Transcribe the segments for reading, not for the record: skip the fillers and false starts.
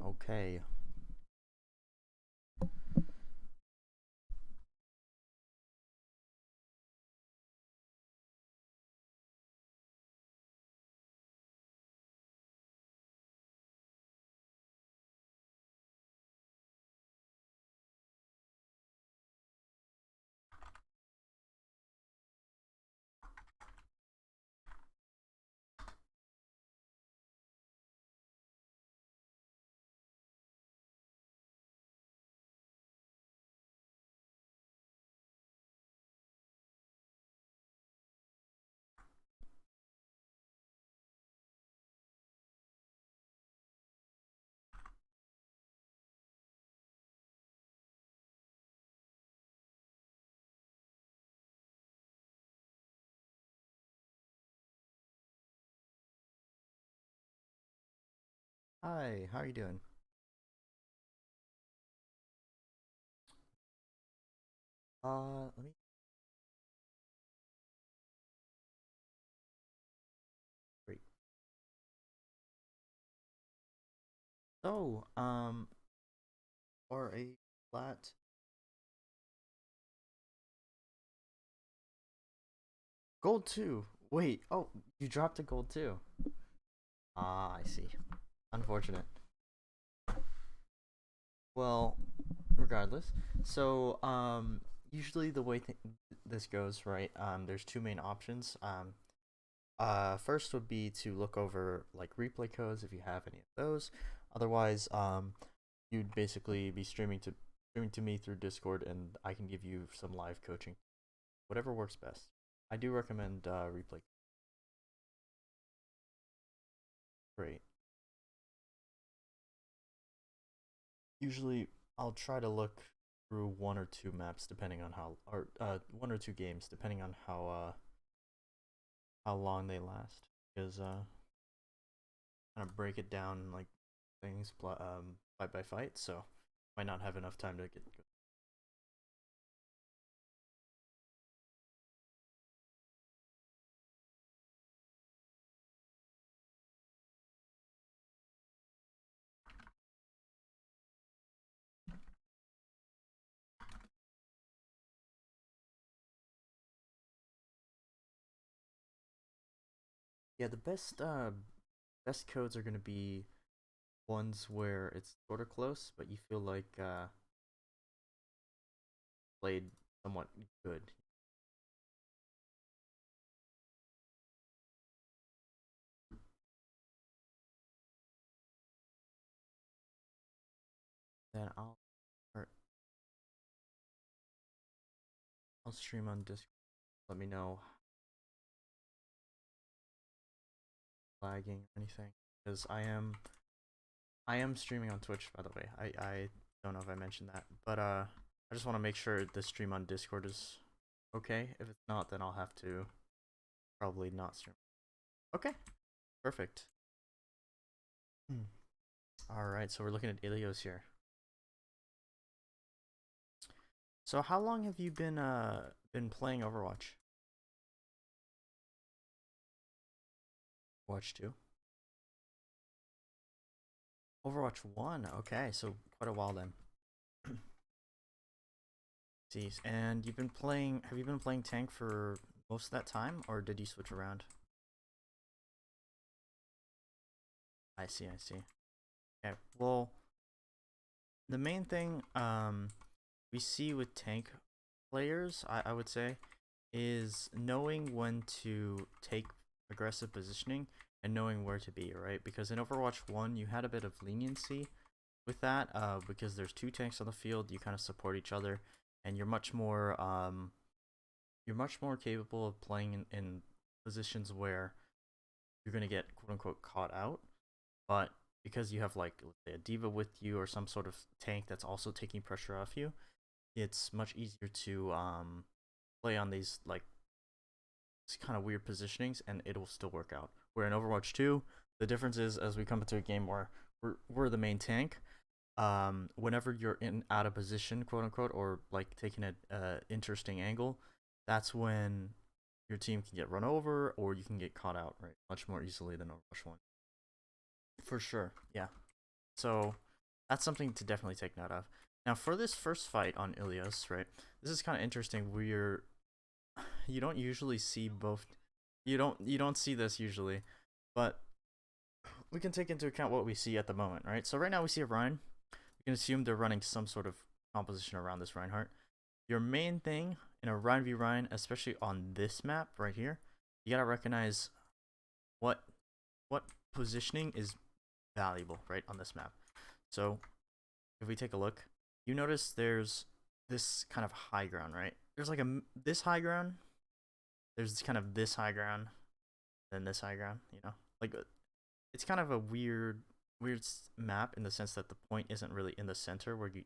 Okay. Hi, how are you doing? Let me Great. So, or a flat gold two. Wait, oh, you dropped a gold two. Ah, I see. Unfortunate. Well, regardless. So, usually the way this goes, right? There's two main options. First would be to look over like replay codes if you have any of those. Otherwise, you'd basically be streaming to me through Discord, and I can give you some live coaching, whatever works best. I do recommend replay. Great. Usually, I'll try to look through one or two maps depending on or one or two games depending on how long they last. Because kind of break it down like things fight by fight, so might not have enough time to get. Yeah, the best codes are gonna be ones where it's sort of close, but you feel like played somewhat good. Then or I'll stream on Discord. Let me know lagging or anything, because I am streaming on Twitch, by the way. I don't know if I mentioned that, but I just want to make sure the stream on Discord is okay. If it's not, then I'll have to probably not stream. Okay, perfect. Hmm. All right, so we're looking at Ilios here. So how long have you been playing Overwatch? Watch 2. Overwatch 1. Okay, so quite a while then. Jeez. And have you been playing tank for most of that time, or did you switch around? I see, I see. Okay. Well, the main thing we see with tank players, I would say, is knowing when to take aggressive positioning and knowing where to be, right? Because in Overwatch 1, you had a bit of leniency with that, because there's two tanks on the field, you kind of support each other, and you're much more capable of playing in positions where you're gonna get quote unquote caught out, but because you have like let's say a diva with you or some sort of tank that's also taking pressure off you, it's much easier to play on these like kind of weird positionings and it'll still work out. Where in Overwatch 2, the difference is as we come into a game where we're the main tank, whenever you're in out of position, quote unquote, or like taking an interesting angle, that's when your team can get run over or you can get caught out, right? Much more easily than Overwatch 1. For sure, yeah. So that's something to definitely take note of. Now for this first fight on Ilios, right? This is kind of interesting. You don't usually see both. You don't see this usually, but we can take into account what we see at the moment, right? So right now we see a Rein. We can assume they're running some sort of composition around this Reinhardt. Your main thing in a Rein v Rein, especially on this map right here, you gotta recognize what what positioning is valuable, right, on this map. So if we take a look, you notice there's this kind of high ground, right? There's like this high ground. There's kind of this high ground, then this high ground. Like it's kind of a weird map in the sense that the point isn't really in the center where you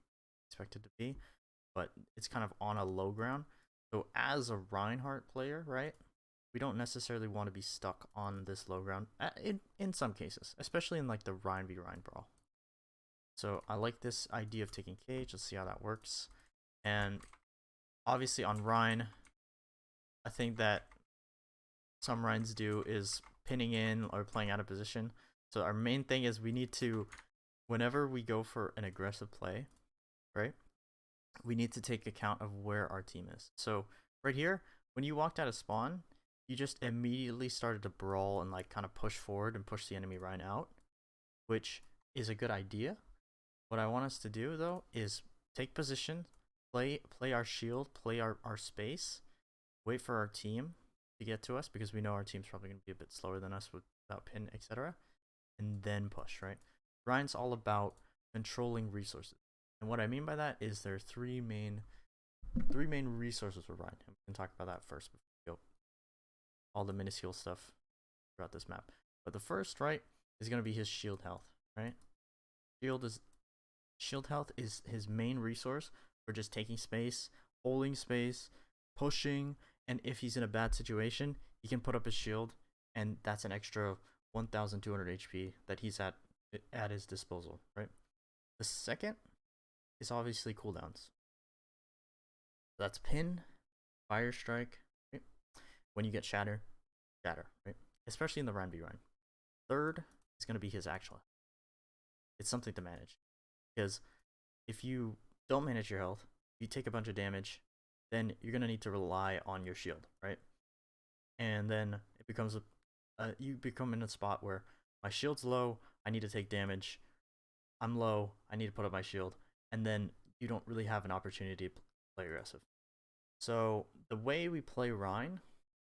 expect it to be, but it's kind of on a low ground. So as a Reinhardt player, right, we don't necessarily want to be stuck on this low ground in some cases, especially in like the Rein v Rein brawl. So I like this idea of taking cage. Let's see how that works. And obviously on Rein, I think that some Reins do is pinning in or playing out of position. So our main thing is we need to, whenever we go for an aggressive play, right, we need to take account of where our team is. So right here, when you walked out of spawn, you just immediately started to brawl and like kind of push forward and push the enemy Rein out, which is a good idea. What I want us to do though is take position, play our shield, play our space, wait for our team to get to us because we know our team's probably going to be a bit slower than us without pin, etc. And then push, right? Rein's all about controlling resources. And what I mean by that is there are three main resources for Rein. We can talk about that first before we go all the minuscule stuff throughout this map. But the first, right, is going to be his shield health, right? Shield health is his main resource for just taking space, holding space, pushing, and if he's in a bad situation, he can put up his shield, and that's an extra 1,200 HP that he's at his disposal, right? The second is obviously cooldowns. That's pin, fire strike, right? When you get shatter, right? Especially in the Rein v Rein. Third is going to be his actual health. It's something to manage, because if you don't manage your health, you take a bunch of damage, then you're going to need to rely on your shield, right? And then it becomes you become in a spot where my shield's low, I need to take damage, I'm low, I need to put up my shield, and then you don't really have an opportunity to play aggressive. So the way we play Rein,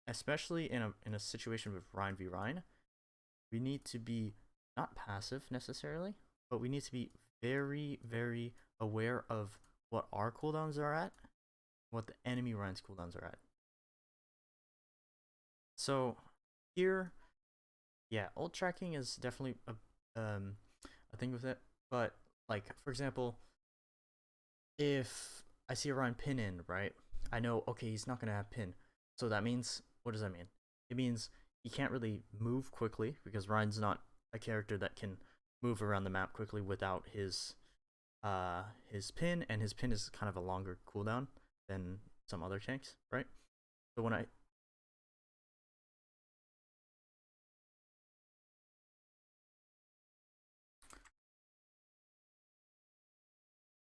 especially in a situation with Rein v Rein, we need to be not passive necessarily, but we need to be very, very aware of what our cooldowns are at, what the enemy Rein's cooldowns are at. So here, yeah, ult tracking is definitely a thing with it. But like for example, if I see a Rein pin in, right, I know okay he's not gonna have pin. So that means, what does that mean? It means he can't really move quickly because Rein's not a character that can move around the map quickly without his pin, and his pin is kind of a longer cooldown than some other tanks, right? So when I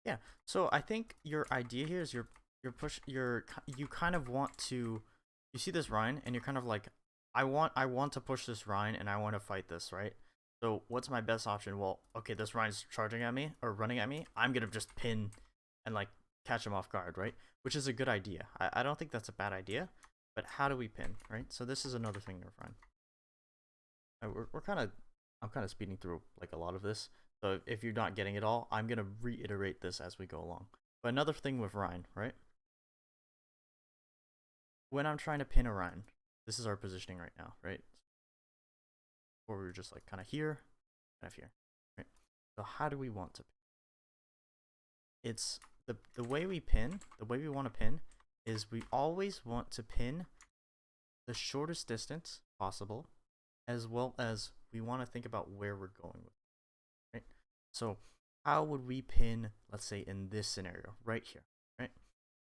yeah, so I think your idea here is you kind of want to, you see this Rein and you're kind of like, I want to push this Rein and I want to fight this, right? So what's my best option? Well, okay, this Rein's charging at me or running at me. I'm gonna just pin and like catch him off guard, right? Which is a good idea. I don't think that's a bad idea, but how do we pin, right? So this is another thing to find. We're kind of, I'm kind of speeding through like a lot of this. So if you're not getting it all, I'm gonna reiterate this as we go along. But another thing with Rein, right? When I'm trying to pin a Rein, this is our positioning right now, right? Or we're just like kind of here, kind of here, right? So how do we want to pin? It's the way we pin, the way we want to pin is we always want to pin the shortest distance possible, as well as we want to think about where we're going with it, right? So how would we pin, let's say in this scenario right here, right?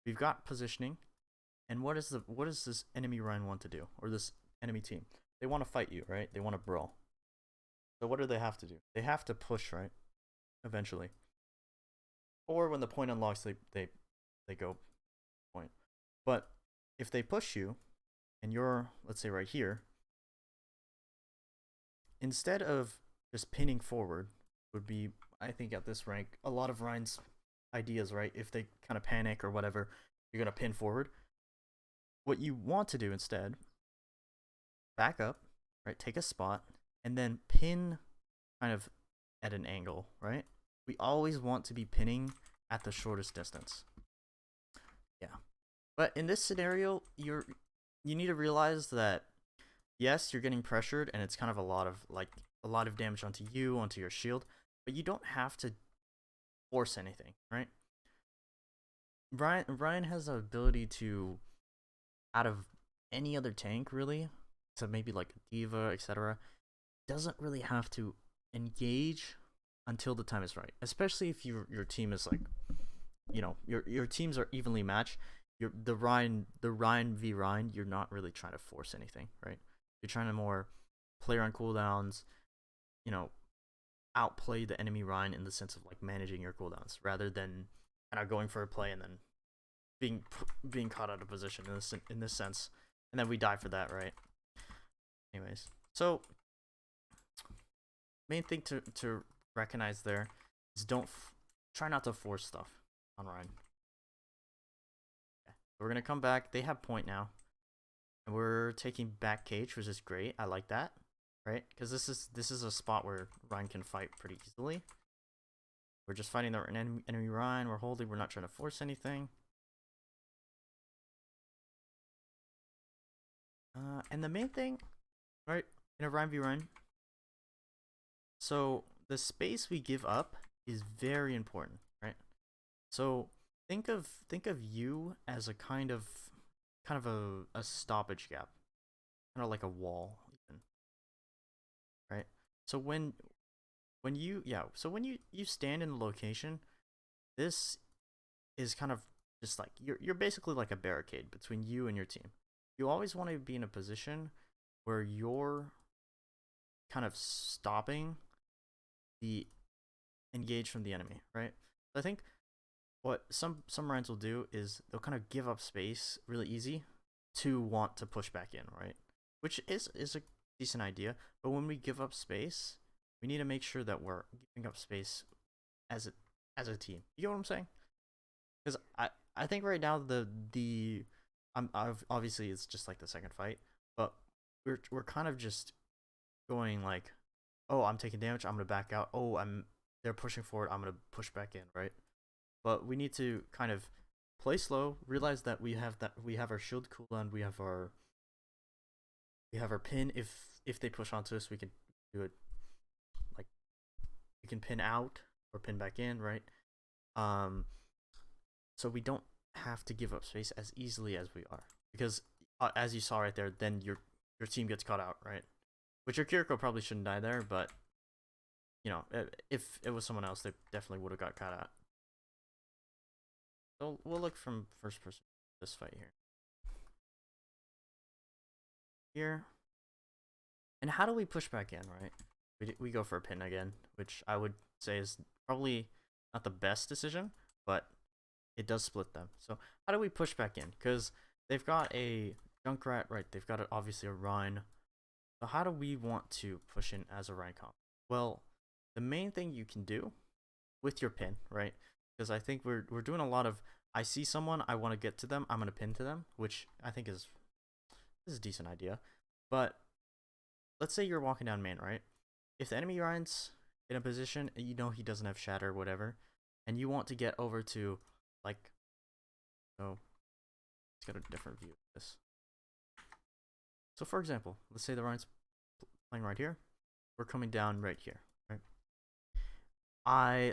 We've got positioning, and what does this enemy Rein want to do, or this enemy team? They want to fight you, right? They want to brawl. So what do they have to do? They have to push, right? Eventually. or when the point unlocks, they go point. But if they push you, and you're, let's say, right here, instead of just pinning forward, would be, I think at this rank, a lot of Ryan's ideas, right? If they kind of panic or whatever, you're gonna pin forward. What you want to do instead, back up, right? Take a spot, and then pin kind of at an angle, right? We always want to be pinning at the shortest distance. Yeah. But in this scenario, you need to realize that yes, you're getting pressured and it's kind of a lot of damage onto you, onto your shield, but you don't have to force anything, right? Ryan has the ability to, out of any other tank really, so maybe like a D.Va, etc., doesn't really have to engage until the time is right. Especially if your team is like, your teams are evenly matched. The Rein v Rein, you're not really trying to force anything, right? You're trying to more play on cooldowns, you know, outplay the enemy Rein in the sense of like managing your cooldowns rather than kind of going for a play and then being caught out of position in this sense, and then we die for that, right? Anyways, so main thing to recognize there is try not to force stuff on Ryan. Okay. We're gonna come back. They have point now, and we're taking back cage, which is great. I like that, right? Because this is a spot where Ryan can fight pretty easily. We're just fighting our enemy Ryan. We're holding. We're not trying to force anything. And the main thing, right, in a Ryan v Ryan, so the space we give up is very important, right? So think of you as a kind of a stoppage gap, kind of like a wall, even, right? So when you stand in a location, this is kind of just like you're basically like a barricade between you and your team. You always want to be in a position where you're kind of stopping the engage from the enemy, right? So I think what some Ryans will do is they'll kind of give up space really easy to want to push back in, right? Which is a decent idea, but when we give up space, we need to make sure that we're giving up space as a team. You know what I'm saying? Because I think right now obviously it's just like the second fight, but we're kind of just going like, oh, I'm taking damage, I'm gonna back out. Oh, they're pushing forward, I'm gonna push back in, right? But we need to kind of play slow, realize that we have our shield cooldown, we have our pin. If they push onto us, we can do it like we can pin out or pin back in, right? So we don't have to give up space as easily as we are, because as you saw right there, then your team gets caught out, right? Which your Kiriko probably shouldn't die there, but if it was someone else, they definitely would have got caught out. So we'll look from first person this fight here. Here. And how do we push back in, right? We go for a pin again, which I would say is probably not the best decision, but it does split them. So how do we push back in? Because they've got a Junkrat, right? They've got obviously a Rein. So how do we want to push in as a Rein comp? Well, the main thing you can do with your pin, right? Because I think we're doing a lot of, I see someone, I want to get to them, I'm gonna pin to them, which I think is a decent idea. But let's say you're walking down main, right? If the enemy Ryan's in a position, you know he doesn't have shatter or whatever, and you want to get over to like, so let's get a different view of this. So for example, let's say the Ryan's playing right here, we're coming down right here, right?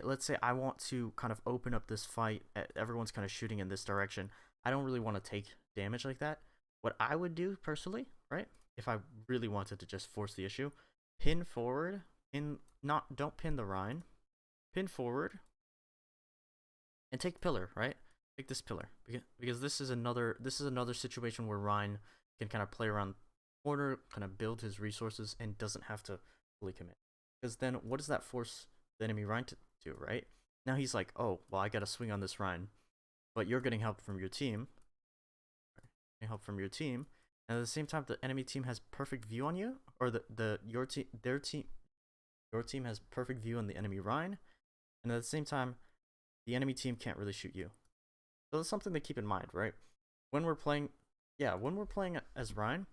Let's say I want to kind of open up this fight. Everyone's kind of shooting in this direction. I don't really want to take damage like that. What I would do personally, right? If I really wanted to just force the issue, pin forward, don't pin the Rein, pin forward, and take pillar, right? Take this pillar, because this is another situation where Rein can kind of play around the corner, kind of build his resources, and doesn't have to fully commit. Because then what does that force the enemy Rein to do, right? Now he's like, oh, well, I gotta swing on this Rein, but you're getting help from your team. And at the same time, the enemy team has perfect view on you, or your team has perfect view on the enemy Rein, and at the same time, the enemy team can't really shoot you. So that's something to keep in mind, right? When we're playing, when we're playing as Rein,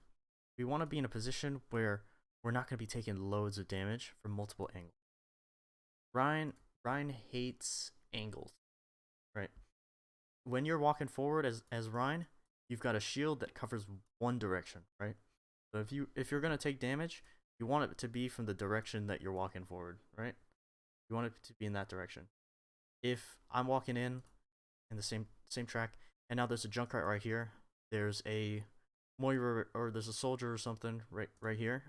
we want to be in a position where we're not going to be taking loads of damage from multiple angles. Rein hates angles, right? When you're walking forward as Rein, you've got a shield that covers one direction, right? So if you're gonna take damage, you want it to be from the direction that you're walking forward, right? You want it to be in that direction. If I'm walking in the same track, and now there's a Junkrat right here, there's a Moira or there's a soldier or something right here,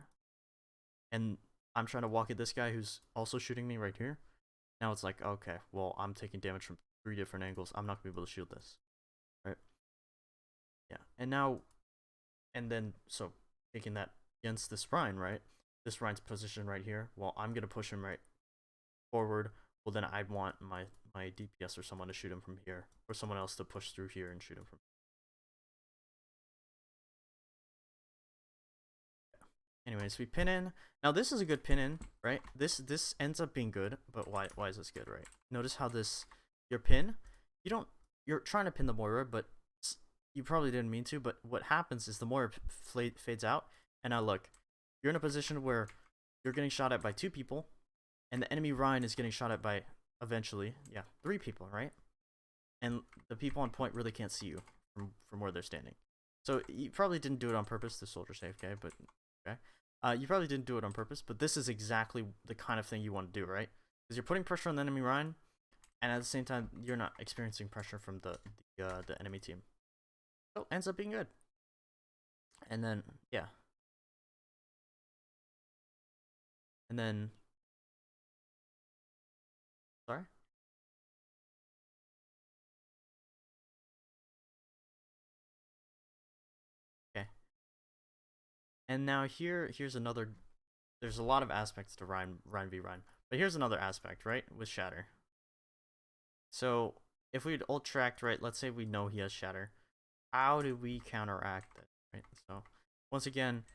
and I'm trying to walk at this guy who's also shooting me right here. Now it's like, okay, well, I'm taking damage from 3 different angles. I'm not gonna be able to shield this, right? Yeah, and then so taking that against this Rein, right? This Rein's position right here. Well, I'm gonna push him right forward. Well, then I'd want my DPS or someone to shoot him from here, or someone else to push through here and shoot him from. Anyways, we pin in. Now this is a good pin in, right? This ends up being good, but why is this good, right? Notice how your pin, you're trying to pin the Moira, but you probably didn't mean to, but what happens is the Moira fades out, and now look, you're in a position where you're getting shot at by 2 people, and the enemy Rein is getting shot at by eventually, 3 people, right? And the people on point really can't see you from where they're standing. So you probably didn't do it on purpose. The soldier safe, okay, but okay. You probably didn't do it on purpose, but this is exactly the kind of thing you want to do, right? Because you're putting pressure on the enemy Rein, and at the same time, you're not experiencing pressure from the enemy team. So it ends up being good. And then, and then, sorry? Okay. And now here's another, there's a lot of aspects to Rein v Rein, but here's another aspect, right, with Shatter. So if we'd ult tracked, right, let's say we know he has Shatter, how do we counteract this, right? So once again,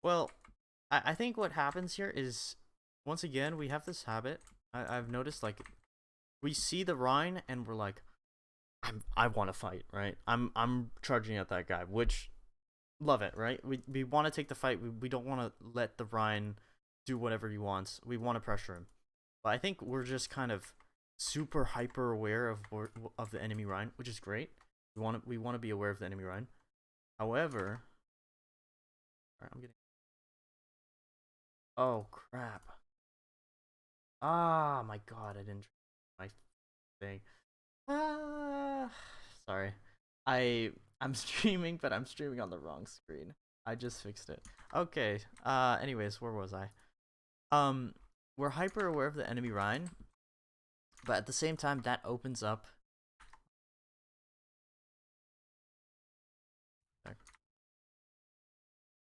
well, I think what happens here is, once again, we have this habit. I've noticed, like, we see the Rein and we're like, I want to fight, right? I'm charging at that guy, which, love it, right? We want to take the fight. We don't want to let the Rein do whatever he wants. We want to pressure him. But I think we're just kind of super hyper aware of the enemy Rein, which is great. We want to be aware of the enemy Rein. However, I'm getting. Oh crap! Ah, my God! I didn't my thing. Ah, sorry. I'm streaming, but I'm streaming on the wrong screen. I just fixed it. Okay. Anyways, where was I? We're hyper aware of the enemy Rein, but at the same time, that opens up.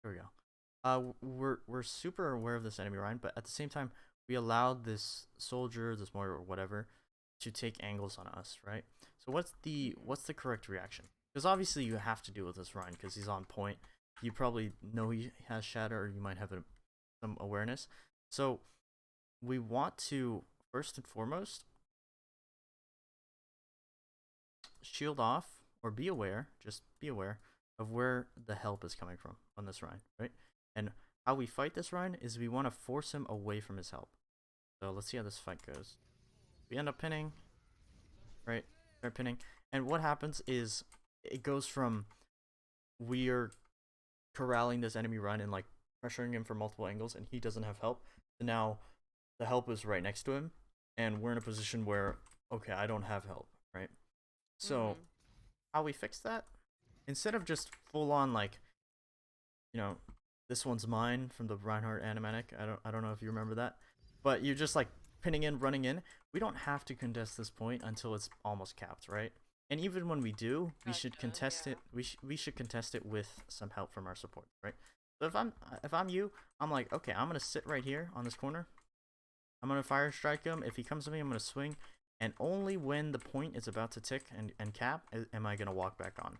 There we go. We're super aware of this enemy Rein, but at the same time, we allowed this soldier, this Moira or whatever, to take angles on us, right? So what's the correct reaction? Because obviously you have to deal with this Rein because he's on point. You probably know he has Shatter, or you might have some awareness. So we want to first and foremost shield off, or be aware, just be aware of where the help is coming from on this Rein, right? And how we fight this Rein is we want to force him away from his help. So let's see how this fight goes. We end up pinning, right? Start pinning, and what happens is it goes from we are corralling this enemy Rein and like pressuring him from multiple angles, and he doesn't have help. So now the help is right next to him, and we're in a position where, okay, I don't have help, right? So how we fix that? Instead of just full on like, this one's mine from the Reinhardt animatic. I don't know if you remember that, but you're just like pinning in, running in. We don't have to contest this point until it's almost capped, right? And even when we do, we should contest it. We should contest it with some help from our support, right? So if I'm you, I'm like, okay, I'm gonna sit right here on this corner, I'm gonna fire strike him. If he comes to me, I'm gonna swing, and only when the point is about to tick and cap am I gonna walk back on,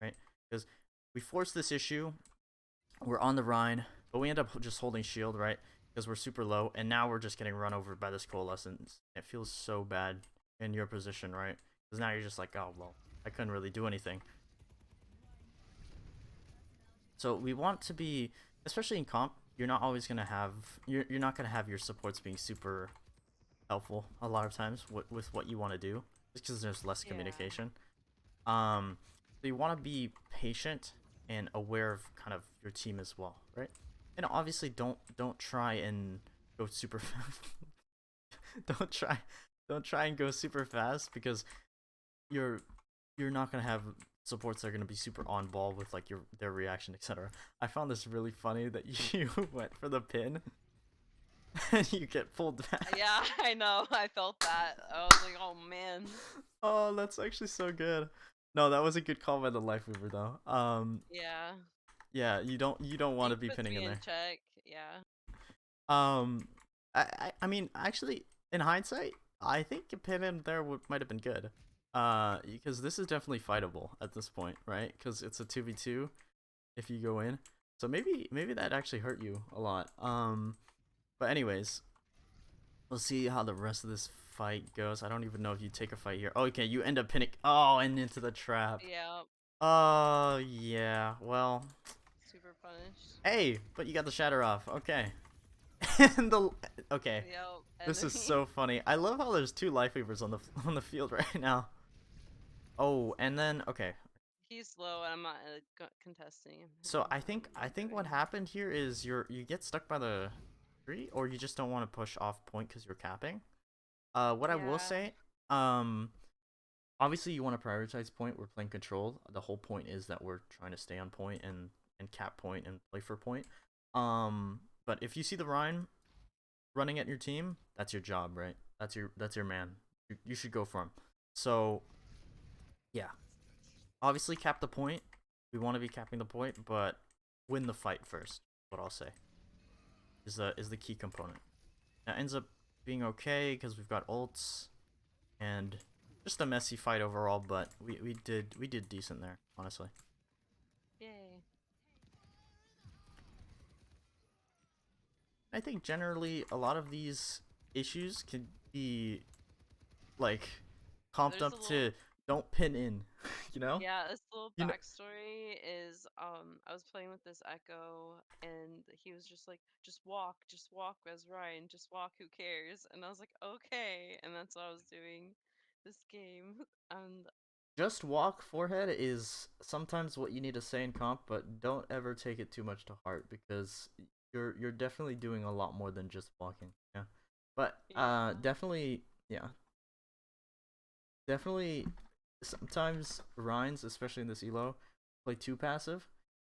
right? Because we force this issue. We're on the Rhine, but we end up just holding shield, right? Because we're super low, and now we're just getting run over by this coalescence. It feels so bad in your position, right? Because now you're just like, oh well, I couldn't really do anything. So we want to be, especially in comp, you're not always gonna have you're not gonna have your supports being super helpful a lot of times with what you want to do, just because there's less Yeah. communication. Um, so you want to be patient and aware of kind of your team as well, right? And obviously, don't try and go super fast. don't try don't try and go super fast because you're you're not gonna have supports that are gonna be super on ball with like their reaction, etc. I found this really funny that you went for the pin and you get pulled back. Yeah, I know. I felt that. I was like, oh man. Oh, that's actually so good. No, that was a good call by the life weaver though. Yeah. Yeah, you don't want He to be puts pinning me in in there. check. Yeah. Um, I mean, actually, in hindsight, I think a pin in there might have been good. Because this is definitely fightable at this point, right? Because it's a 2v2 if you go in. So maybe that actually hurt you a lot. But anyways, we'll see how the rest of this fight goes. I don't even know if you take a fight here. Oh, okay, you end up pinning. Oh, and into the trap. Yeah. Oh, yeah. Well, Super punished. hey, but you got the shatter off. Okay. and the okay, Yep. this is Enemy. so funny. I love how there's two life weavers on the field right now. Oh, and then okay. He's low, and I'm not contesting him. So I I'm think I not think what doing. happened here is you get stuck by the tree, or you just don't want to push off point because you're capping. What I will Yeah. say, obviously you want to prioritize point. We're playing control. The whole point is that we're trying to stay on point and cap point and play for point. But if you see the Rhine running at your team, that's your job, right? That's your man. You should go for him. So yeah, obviously cap the point. We want to be capping the point, but win the fight first. What I'll say is the key component. That ends up being okay because we've got ults and just a messy fight overall, but we did decent there, honestly. Yay. I think generally a lot of these issues can be like comped There's a up little. to don't pin in, you know? Yeah, this little You know, backstory is I was playing with this Echo and he was just walk as Ryan, just walk, who cares? And I was like, okay, and that's what I was doing this game. And just walk forehead is sometimes what you need to say in comp, but don't ever take it too much to heart because you're definitely doing a lot more than just walking. Yeah. But yeah. definitely yeah. Definitely sometimes Rhines, especially in this elo, play too passive,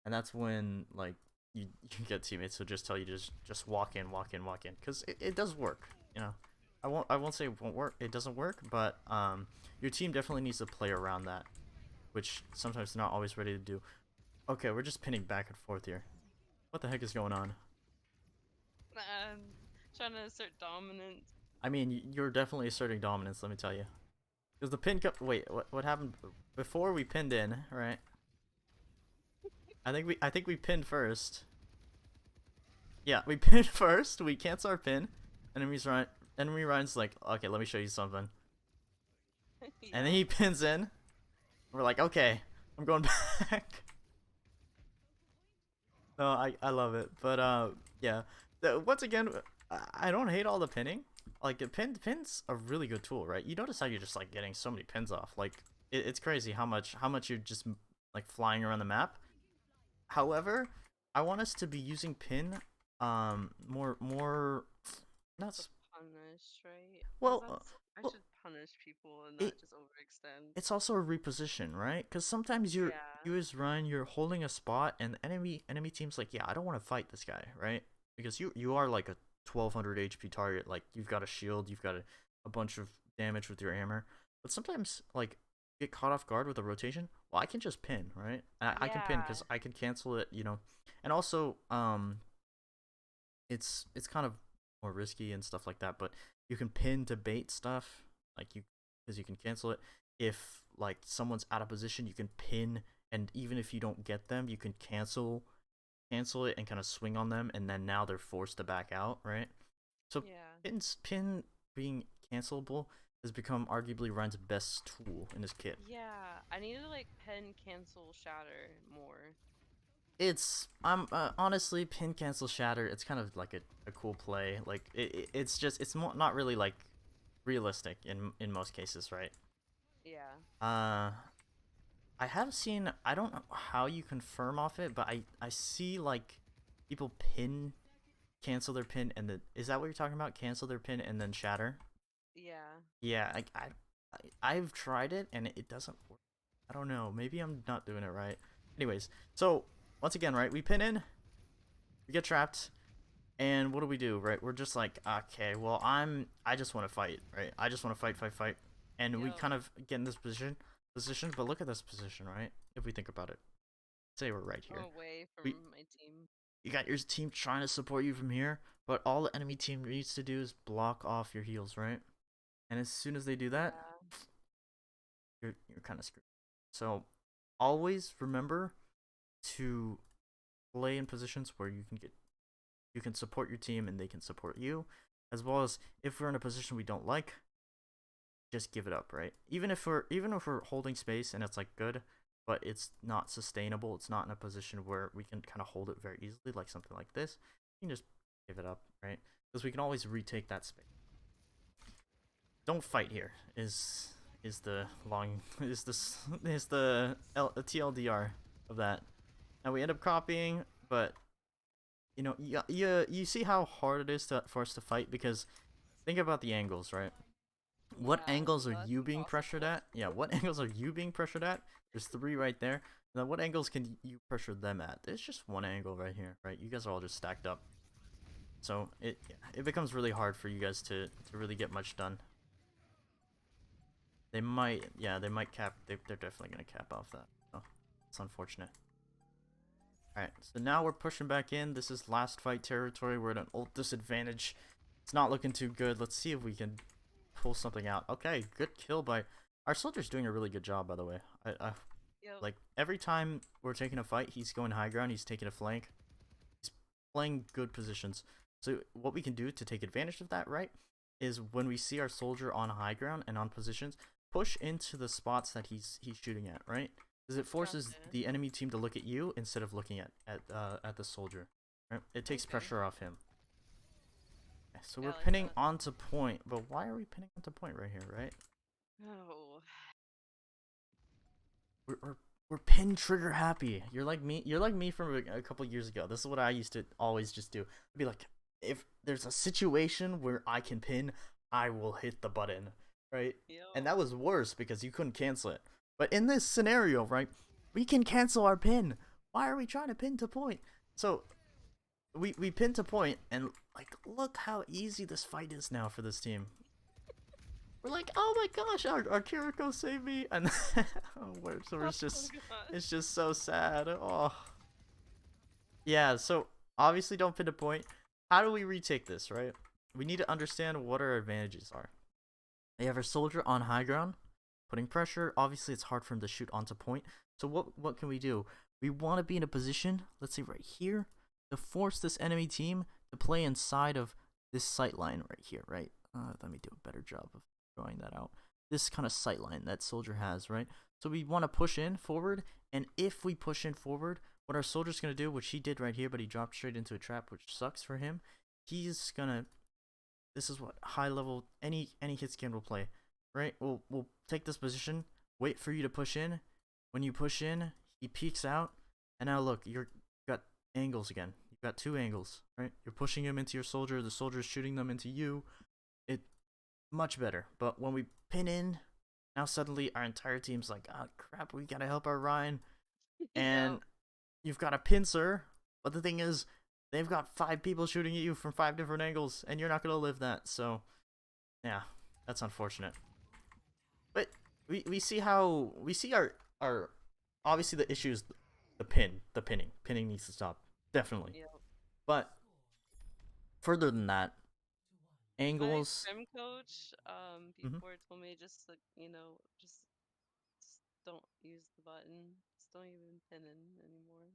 and that's when like you get teammates who just tell you to just walk in, walk in, walk in, because it does work. You know, I won't say it won't work. It doesn't work, but your team definitely needs to play around that, which sometimes they're not always ready to do. Okay, we're just pinning back and forth here. What the heck is going on? And trying to assert dominance. I mean, you're definitely asserting dominance. Let me tell you, because the pin. Wait, what happened before we pinned in? Right. I think we pinned first. Yeah, we pinned first. We cancel our pin. Enemy's run. Enemy runs like, okay, let me show you something. And then Yep. he pins in. We're like, okay, I'm going back. No, I love it. But yeah. Once again, I don't hate all the pinning. Like pins a really good tool, right? You notice how you're just like getting so many pins off. Like it's crazy how much you're just like flying around the map. However, I want us to be using pin more not To punish, right? Because well that's I well should punish people and it not just overextend. it's also a reposition, right? Because sometimes Yeah. you as Ryan, you're holding a spot and enemy team's like, yeah, I don't want to fight this guy, right? Because you are like a 1200 HP target, like you've got a shield, you've got a bunch of damage with your hammer, but sometimes like get caught off guard with a rotation. Well, I can just pin, right? I can pin Yeah. because I can cancel it, and also it's kind of more risky and stuff like that. But you can pin to bait stuff, like you because you can cancel it. If like someone's out of position, you can pin, and even if you don't get them, you can cancel it and kind of swing on them, and then now they're forced to back out, right? So Yeah. pin being cancelable has become arguably Ryan's best tool in his kit. Yeah. I need to like pen cancel shatter more. It's I'm honestly pin cancel shatter. It's kind of like a cool play. Like it's just it's more, not really like realistic in most cases, right? Yeah. Uh, I have seen. I don't know how you confirm off it, but I see like people pin cancel their pin and then is that what you're talking about? Cancel their pin and then shatter. Yeah. Yeah, I've tried it and it doesn't work. I don't know. Maybe I'm not doing it right. Anyways, so once again, right? We pin in, we get trapped, and what do? Right? We're just like, okay, well, I just want to fight, right? I just want to fight, fight, fight, and we Yep. kind of get in this position. But look at this position, right? If we think about it, say we're right I'm here. away We from my team. You got your team trying to support you from here, but all the enemy team needs to do is block off your heals, right? And as soon as they do that, Yeah. you're kind of screwed. So always remember to play in positions where you can support your team and they can support you, as well as if we're in a position we don't like, just give it up, right? Even if we're holding space and it's like good, but it's not sustainable, it's not in a position where we can kind of hold it very easily, like something like this. You can just give it up, right? Because we can always retake that space. Don't fight here is the long is the TLDR of that. Now we end up copying, but you see how hard it is for us to fight because think about the angles, right? What Yeah. angles are No, that's you being pressured impossible. at? Yeah, what angles are you being pressured at? There's three right there. Now, what angles can you pressure them at? There's just one angle right here, right? You guys are all just stacked up, so it becomes really hard for you guys to really get much done. They might, yeah, they might cap. They're definitely gonna cap off that. So it's unfortunate. All right, so now we're pushing back in. This is last fight territory. We're at an ult disadvantage. It's not looking too good. Let's see if we can pull something out. Okay, good kill by our soldier's doing a really good job, by the way. I Yep. like every time we're taking a fight, he's going high ground. He's taking a flank. He's playing good positions. So what we can do to take advantage of that, right, is when we see our soldier on high ground and on positions, push into the spots that he's shooting at, right? Because it forces Gotcha. the enemy team to look at you instead of looking at the soldier. Right? It takes Okay. pressure off him. Okay, so Yeah, we're I like pinning that. onto point, but why are we pinning onto point right here, right? Oh. We're we're pin trigger happy. You're like me. You're like me from a couple years ago. This is what I used to always just do. I'd be like, if there's a situation where I can pin, I will hit the button, right? And Yep. that was worse because you couldn't cancel it. But in this scenario, right, we can cancel our pin. Why are we trying to pin to point? So we pin to point, and like, look how easy this fight is now for this team. We're like, oh my gosh, our Kiriko saved me, and so Oh it's gosh. just so sad. Oh, yeah. So obviously, don't pin a point. How do we retake this? Right? We need to understand what our advantages are. They have a soldier on high ground, putting pressure. Obviously, it's hard for him to shoot onto point. So what can we do? We want to be in a position, let's say right here, to force this enemy team to play inside of this sight line right here, right? Let me do a better job of drawing that out. This kind of sight line that soldier has, right? So we want to push in forward, and if we push in forward, what our soldier's gonna do, which he did right here, but he dropped straight into a trap, which sucks for him. He's gonna this is what high level any hit scan will play, right? We'll take this position, wait for you to push in. When you push in, he peeks out, and now look, you got angles again. You've got two angles, right? You're pushing him into your soldier. The soldier is shooting them into you. It much better. But when we pin in, now suddenly our entire team's like, oh crap, we gotta help our Ryan, and Yep. you've got a pincer. But the thing is, they've got five people shooting at you from five different angles, and you're not gonna live that. So yeah, that's unfortunate. But we see how we see our obviously the issue is the pinning. Pinning needs to stop definitely. Yep. But further than that, My angles. scrim coach, Hmm. before told me just to, just don't use the button. Just don't even pin in anymore.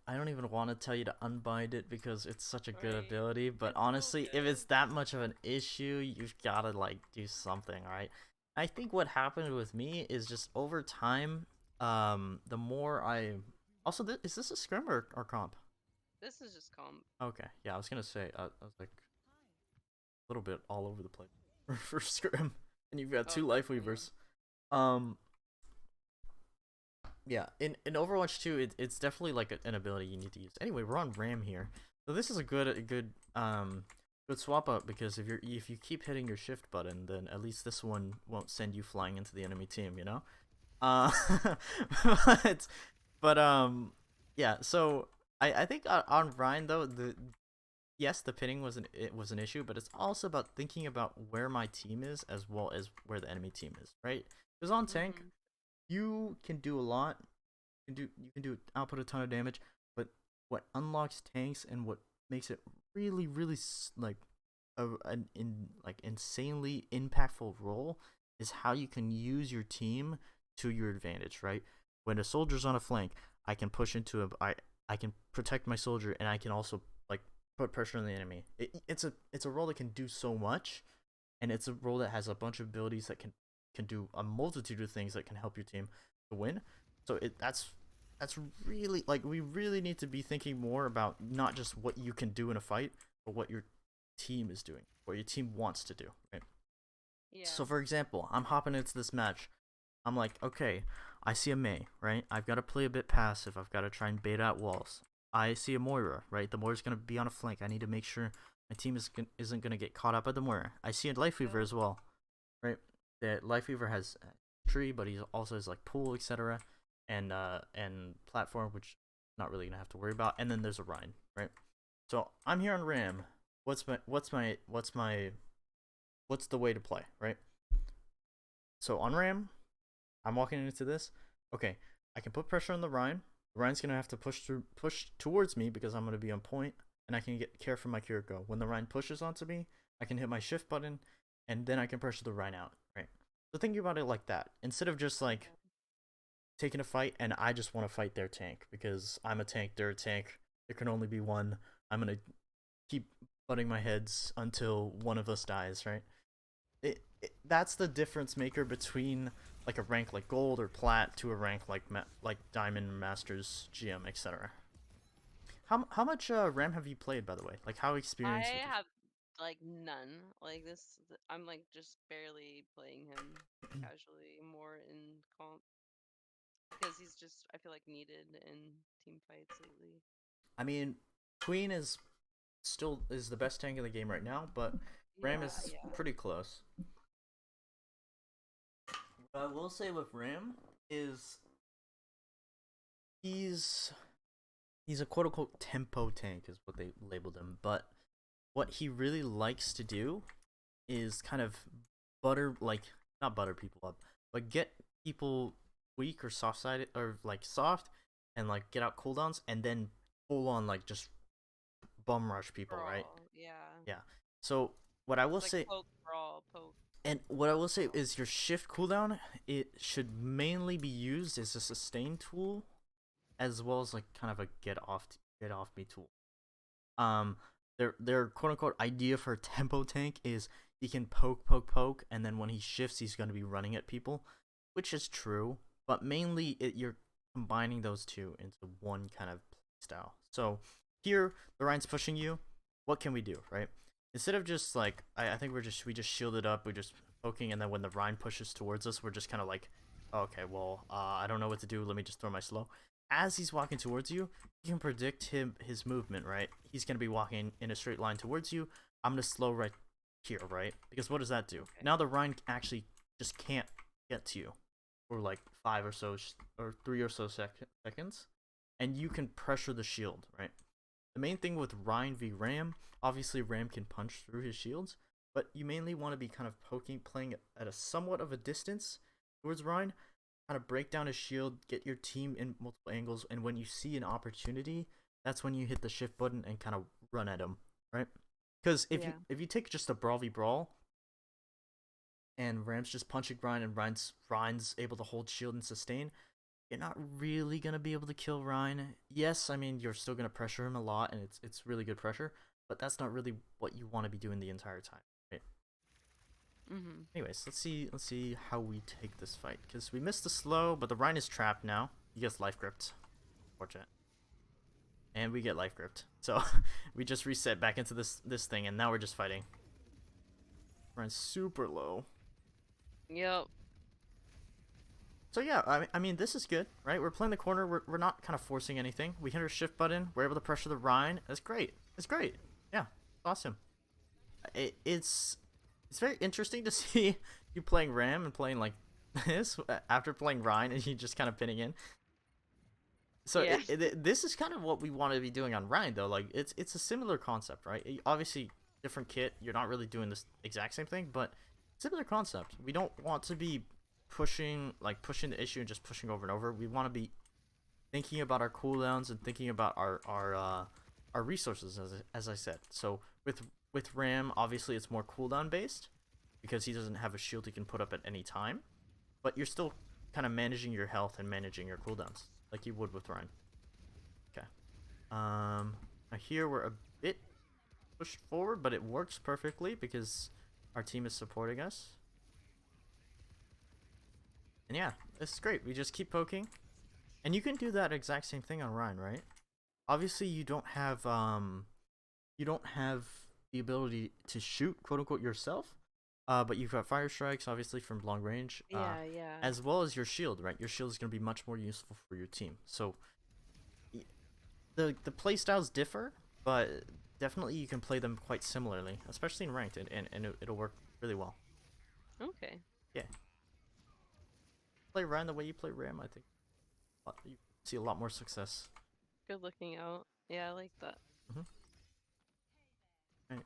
I don't even want to tell you to unbind it because it's such a good Right. ability, but It's so honestly, if it's good. that much of an issue, you've got to like do something, right? I think what happened with me is just over time, the more I also is this a scrim or comp? This is just comp. Okay, yeah, I was gonna say I was like a little bit all over the place for scrim, and you've got Oh, two life definitely. weavers. Um, yeah, in Overwatch 2, it's definitely like an ability you need to use. Anyway, we're on Ram here, so this is a good swap up because if you keep hitting your shift button, then at least this one won't send you flying into the enemy team, you know. Uh, but yeah. So I think on Ryan though the yes the pinning was an issue, but it's also about thinking about where my team is as well as where the enemy team is, right? Because on tank Mhm. you can do a lot, you can output a ton of damage, but what unlocks tanks and what makes it really like like insanely impactful role is how you can use your team to your advantage, right? When a soldier's on a flank, I can push into I can protect my soldier and I can also like put pressure on the enemy. It's a role that can do so much, and it's a role that has a bunch of abilities that can do a multitude of things that can help your team to win. So that's really like we really need to be thinking more about not just what you can do in a fight, but what your team is doing, what your team wants to do, right? Yeah. So for example, I'm hopping into this match. I'm like, okay, I see a Mei, right? I've got to play a bit passive. I've got to try and bait out walls. I see a Moira, right? The Moira's gonna be on a flank. I need to make sure my team isn't gonna get caught up by the Moira. I see a Lifeweaver Yep. as well, right? The Lifeweaver has a tree, but he also has like pool, etc., and platform, which not really gonna have to worry about. And then there's a Rein, right? So I'm here on Ram. What's the way to play, right? So on Ram, I'm walking into this. Okay, I can put pressure on the Rein. The Rein's gonna have to push towards me because I'm gonna be on point, and I can get care from my Kiriko. When the Rein pushes onto me, I can hit my shift button, and then I can pressure the Rein out. Right. So thinking about it like that, instead of just like Yeah. taking a fight and I just want to fight their tank because I'm a tank, they're a tank. There can only be one. I'm gonna keep butting my heads until one of us dies. Right. That's the difference maker between like a rank like gold or plat to a rank like diamond, masters, gm, etc. How much ram have you played, by the way? Like how experienced I with this? have like none. Like this, I'm like just barely playing him casually, more in comp because he's just I feel like needed in team fights lately. I mean, queen is the best tank in the game right now, but ram Yeah, is yeah. pretty close. What I will say with ram is he's he's a quote unquote tempo tank is what they labeled him, but what he really likes to do is kind of not butter people up, but get people weak or soft sided or like soft and like get out cooldowns and then full on like just bum rush people, right? Brawl, yeah. Yeah. So what I will It's like say poke, brawl, poke, and what I will say brawl. is your shift cooldown, it should mainly be used as a sustain tool as well as like kind of a get off me tool. Um, their quote unquote idea for a tempo tank is he can poke, and then when he shifts, he's going to be running at people, which is true. But mainly, you're combining those two into one kind of style. So here, the Ryan's pushing you. What can we do, right? Instead of just like I think we just shielded up, we're just poking, and then when the Ryan pushes towards us, we're just kind of like, okay, well, I don't know what to do. Let me just throw my slow. As he's walking towards you, you can predict his movement, right? He's gonna be walking in a straight line towards you. I'm gonna slow right here, right? Because what does that do? Okay. Now the Rhine actually just can't get to you for like 3 or so seconds, and you can pressure the shield, right? The main thing with Rhine v Ram, obviously Ram can punch through his shields, but you mainly want to be kind of poking, playing at a somewhat of a distance towards Rhine, kind of break down his shield, get your team in multiple angles, and when you see an opportunity, that's when you hit the shift button and kind of run at him, right? Because Yeah. if you take just a brawl v brawl, and Ram's just punching Rein, and Rein's able to hold shield and sustain, you're not really gonna be able to kill Rein. Yes, I mean you're still gonna pressure him a lot, and it's really good pressure, but that's not really what you want to be doing the entire time, right? Mhm. Anyways, let's see how we take this fight, because we missed the slow, but the Rein is trapped now. He gets life gripped. Fortunate. And we get life gripped. So we just reset back into this thing, and now we're just fighting. Rein's super low. Yep. So yeah, I mean, this is good, right? We're playing the corner. We're not kind of forcing anything. We hit our shift button. We're able to pressure the Rein. That's great. It's great. Yeah, awesome. It's very interesting to see you playing Ram and playing like this after playing Rein, and you just kind of pinning in. So Yeah. this is kind of what we want to be doing on Rein, though. Like it's a similar concept, right? Obviously, different kit. You're not really doing this exact same thing, but similar concept. We don't want to be pushing the issue and just pushing over and over. We want to be thinking about our cooldowns and thinking about our resources, as I said. So with Ram, obviously it's more cooldown based because he doesn't have a shield he can put up at any time, but you're still kind of managing your health and managing your cooldowns like you would with Rein. Okay. Now here we're a bit pushed forward, but it works perfectly because our team is supporting us. And yeah, this is great. We just keep poking, and you can do that exact same thing on Rein, right? Obviously, you don't have the ability to shoot, quote unquote, yourself. But you've got fire strikes, obviously from long range, Yeah, yeah. as well as your shield, right? Your shield is going to be much more useful for your team. So the play styles differ, but definitely you can play them quite similarly, especially in ranked, and it'll work really well. Okay. Yeah, play Rein the way you play Ram. I think you see a lot more success. Good looking out. Yeah, I like that. Mm-hmm. Right.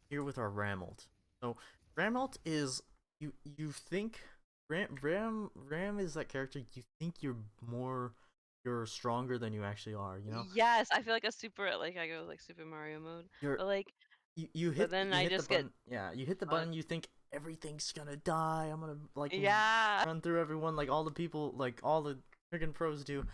Here with our Ram ult. So Ram ult is you think Ram is that character you think you're stronger than you actually are. You know, Yes, I feel like a super like I go like Super Mario mode. you're But like but then you I hit the just get button. Yeah, you hit the punched. button. You think everything's gonna die. I'm gonna like Yeah. run through everyone like all the people like all the freaking pros do.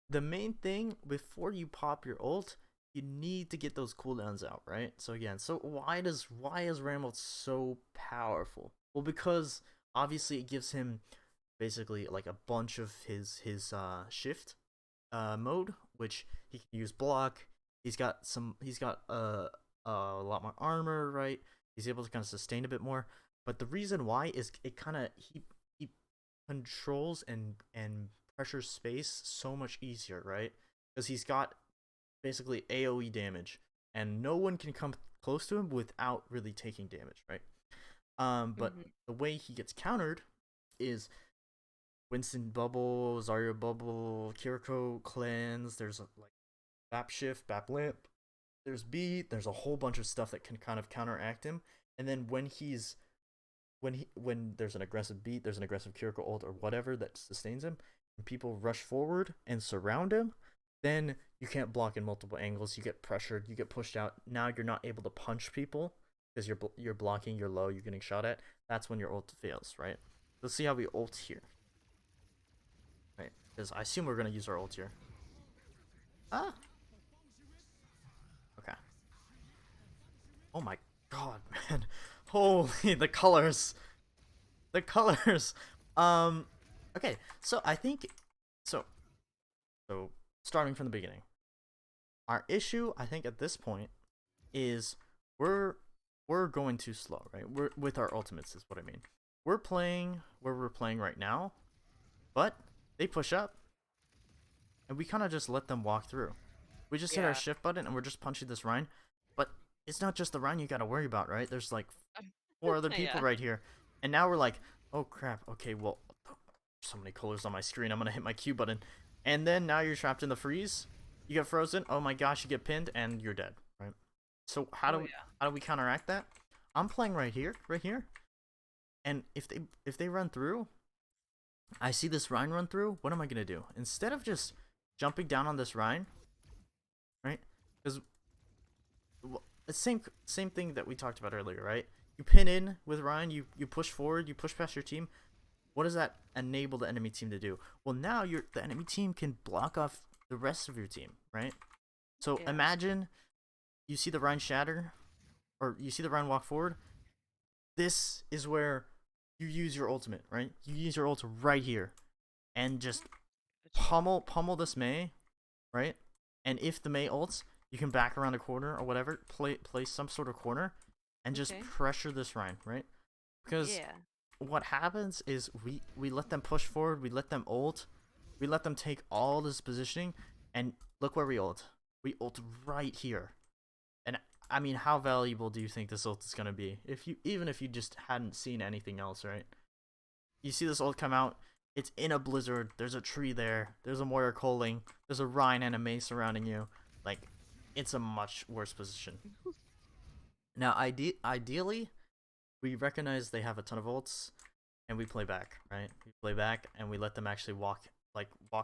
The main thing before you pop your ult, you need to get those cooldowns out, right? So again, so why is Ram ult so powerful? Well, because obviously it gives him basically like a bunch of his shift mode, which he can use block. He's got a lot more armor, right? He's able to kind of sustain a bit more. But the reason why is it kind of he controls and pressures space so much easier, right? Because he's got basically AOE damage, and no one can come close to him without really taking damage, right? But Mhm. the way he gets countered is Winston bubble, Zarya bubble, Kiriko cleanse. There's like Bap shift, Bap limp. There's beat. There's a whole bunch of stuff that can kind of counteract him. And then when there's an aggressive beat, there's an aggressive Kiriko ult or whatever that sustains him, and people rush forward and surround him, then you can't block in multiple angles. You get pressured. You get pushed out. Now you're not able to punch people because you're blocking. You're low. You're getting shot at. That's when your ult fails, right? Let's see how we ult here. Right, because I assume we're gonna use our ult here. Ah, okay. Oh my god, man! Holy the colors, the colors. Um, okay. So I think so. So starting from the beginning, our issue I think at this point is we're we're going too slow, right? We're with our ultimates is what I mean. We're playing where we're playing right now, but they push up and we kind of just let them walk through. We just hit our Yeah. shift button and we're just punching this Rein. But it's not just the Rein you gotta worry about, right? There's like four other people Yeah. right here. And now we're like, oh crap, okay, well, so many colors on my screen. I'm gonna hit my Q button. And then now you're trapped in the freeze. You get frozen. Oh my gosh, you get pinned and you're dead, right? So Oh yeah. how do we counteract that? I'm playing right here, right here. And if they run through, I see this Rein run through, what am I gonna do? Instead of just jumping down on this Rein, right? Because same thing that we talked about earlier, right? You pin in with Ryan, you push forward, you push past your team. What does that enable the enemy team to do? Well, now the enemy team can block off the rest of your team, right? So Yeah. imagine you see the Ryan shatter, or you see the Ryan walk forward. This is where you use your ultimate, right? You use your ult right here, and just Gotcha. pummel this Mei, right? And if the Mei ults, you can back around a corner or whatever, play some sort of corner, and just Okay. pressure this Ryan, right? Because Yeah. what happens is we let them push forward, we let them ult, we let them take all this positioning, and look where we ult. We ult right here. And I mean, how valuable do you think this ult is gonna be? Even if you just hadn't seen anything else, right? You see this ult come out. It's in a blizzard. There's a tree there. There's a Moira calling. There's a Rein and a Mei surrounding you. Like, it's a much worse position. Now, ideally, we recognize they have a ton of ults, and we play back, right? We play back, and we let them actually walk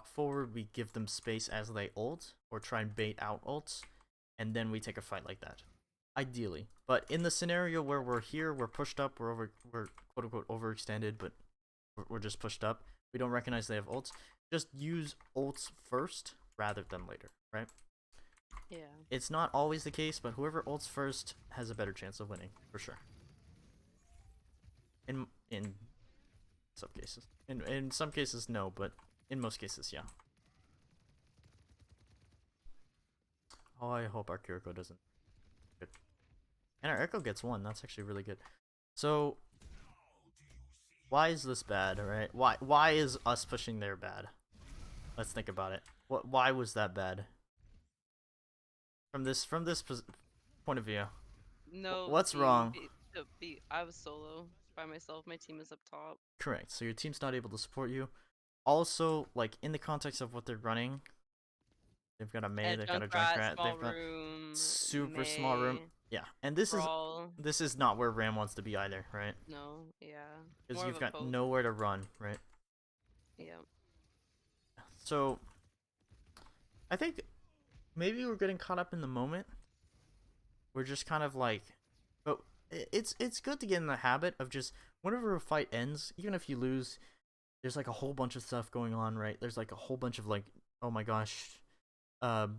forward. We give them space as they ult, or try and bait out ults, and then we take a fight like that. Ideally, but in the scenario where we're here, we're pushed up, we're quote unquote overextended, but we're just pushed up. We don't recognize they have ults. Just use ults first rather than later, right? Yeah. It's not always the case, but whoever ults first has a better chance of winning for sure. In some cases, in some cases no, but in most cases yeah. Oh, I hope our Kiriko doesn't. Good. And our Echo gets one. That's actually really good. So why is this bad, right? Why is us pushing there bad? Let's think about it. Why was that bad? From this point of view, No what's team. wrong? I was solo by myself. My team is up top. Correct. So your team's not able to support you. Also, like in the context of what they're running, they've got a Mei, And they've got a Junkrat, Junkrat, small they've got room, super small room. May, Yeah, and this is brawl. this is not where Ram wants to be either, right? No, yeah, Because more of you've a got poke. nowhere to run, right? Yeah. So I think maybe we're getting caught up in the moment. We're just kind of like, but it's good to get in the habit of just whenever a fight ends, even if you lose, there's like a whole bunch of stuff going on, right? There's like a whole bunch of like, oh my gosh,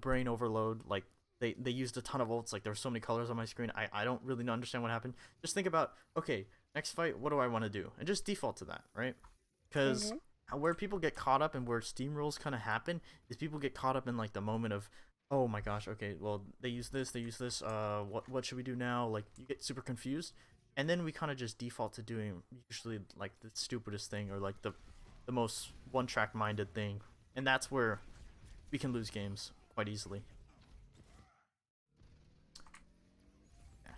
brain overload. Like they used a ton of ults. Like there were so many colors on my screen. I don't really understand what happened. Just think about, okay, next fight, what do I want to do, and just default to that, right? Because Mhm. where people get caught up and where steamrolls kind of happen is people get caught up in like the moment of, oh my gosh, okay, well they use this, what should we do now? Like you get super confused, and then we kind of just default to doing usually like the stupidest thing or like the most one track minded thing, and that's where we can lose games quite easily. Yeah.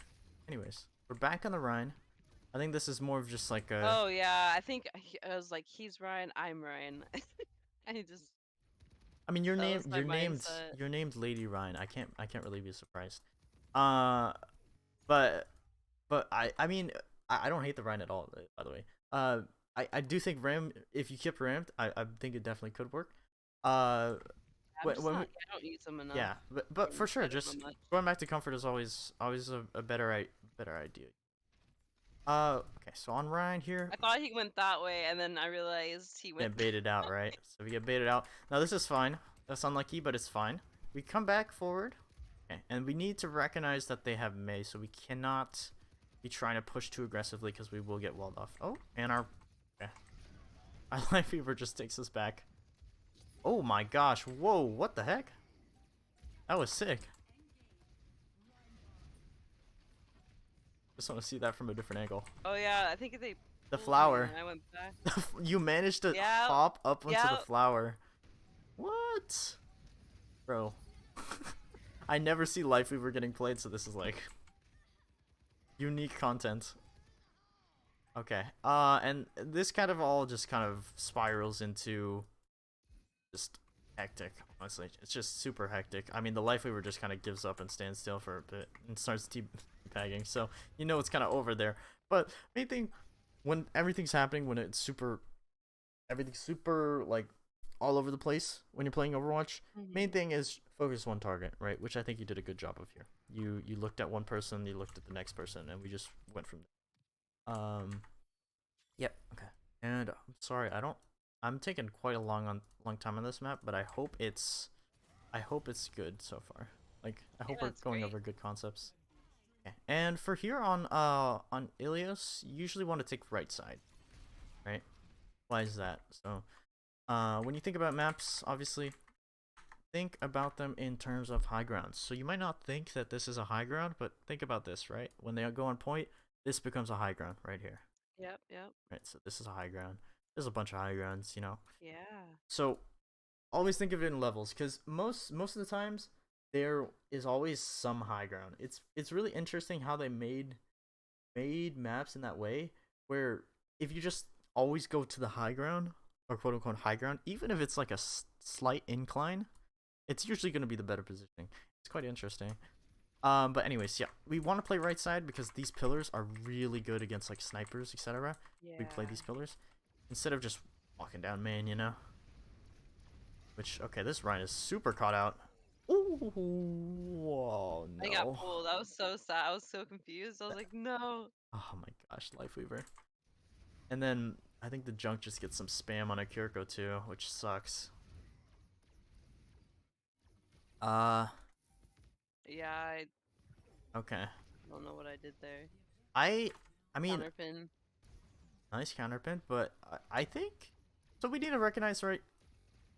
Anyways, we're back on the Rhine. I think this is more of just like a. Oh yeah, I think I was like, he's Ryan, I'm Ryan. I just I mean, that was my mindset. you're named Lady Rhine. I can't really be surprised. Uh, but I mean I don't hate the Rhine at all. By the way, I do think Ram, if you kept rammed, I think it definitely could work. Uh, I'm when, just when we, not. I don't use them enough. yeah, but for sure, I don't just know much. going back to comfort is always a better idea. Okay, so on Ryan here, I thought he went that way, and then I realized he went get baited out, right? So we get baited out. Now this is fine. That's unlucky, but it's fine. We come back forward, okay, and we need to recognize that they have Mei, so we cannot be trying to push too aggressively because we will get walled off. Oh, and okay. Our Life Fever just takes us back. Oh my gosh! Whoa! What the heck? That was sick. Just want to see that from a different angle. Oh yeah, I think they The pulled me, flower. and I went back. You managed to Yeah, hop up onto the yeah. flower. What? Bro. I never see Life Weaver getting played, so this is like unique content. Okay. And this kind of all just kind of spirals into just hectic, honestly. It's just super hectic. I mean, the Life Weaver just kind of gives up and stands still for a bit and starts teabagging, so you know it's kind of over there. But main thing, when everything's happening, when it's everything's super like all over the place when you're playing Overwatch. Main Mhm. thing is focus one target, right? Which I think you did a good job of here. You looked at one person, you looked at the next person, and we just went from there. Yep. Okay. And I'm sorry, I don't. I'm taking quite a long time on this map, but I hope it's good so far. Like I hope Yeah, we're it's going great. over good concepts. Okay. And for here on Ilios, you usually want to take right side, right? Why is that? So when you think about maps, obviously think about them in terms of high grounds. So you might not think that this is a high ground, but think about this, right? When they go on point, this becomes a high ground right here. Yep, yep. Right, so this is a high ground. There's a bunch of high grounds, you know. Yeah. So always think of it in levels, because most of the times there is always some high ground. It's really interesting how they made maps in that way, where if you just always go to the high ground or quote unquote high ground, even if it's like a slight incline, it's usually going to be the better positioning. It's quite interesting. But anyways, yeah, we want to play right side because these pillars are really good against like snipers, etc. We play Yeah. these pillars instead of just walking down main, you know. Which okay, this Rein is super caught out. Ooh, oh I got no. pulled. I was so sad. I was so confused. I was like, no. Oh my gosh, Lifeweaver. And then I think the junk just gets some spam on a Kiriko too, which sucks. Uh, Yeah, I okay. don't know what I did there. I I mean, Counterpin. nice counterpin, but I think so. We need to recognize right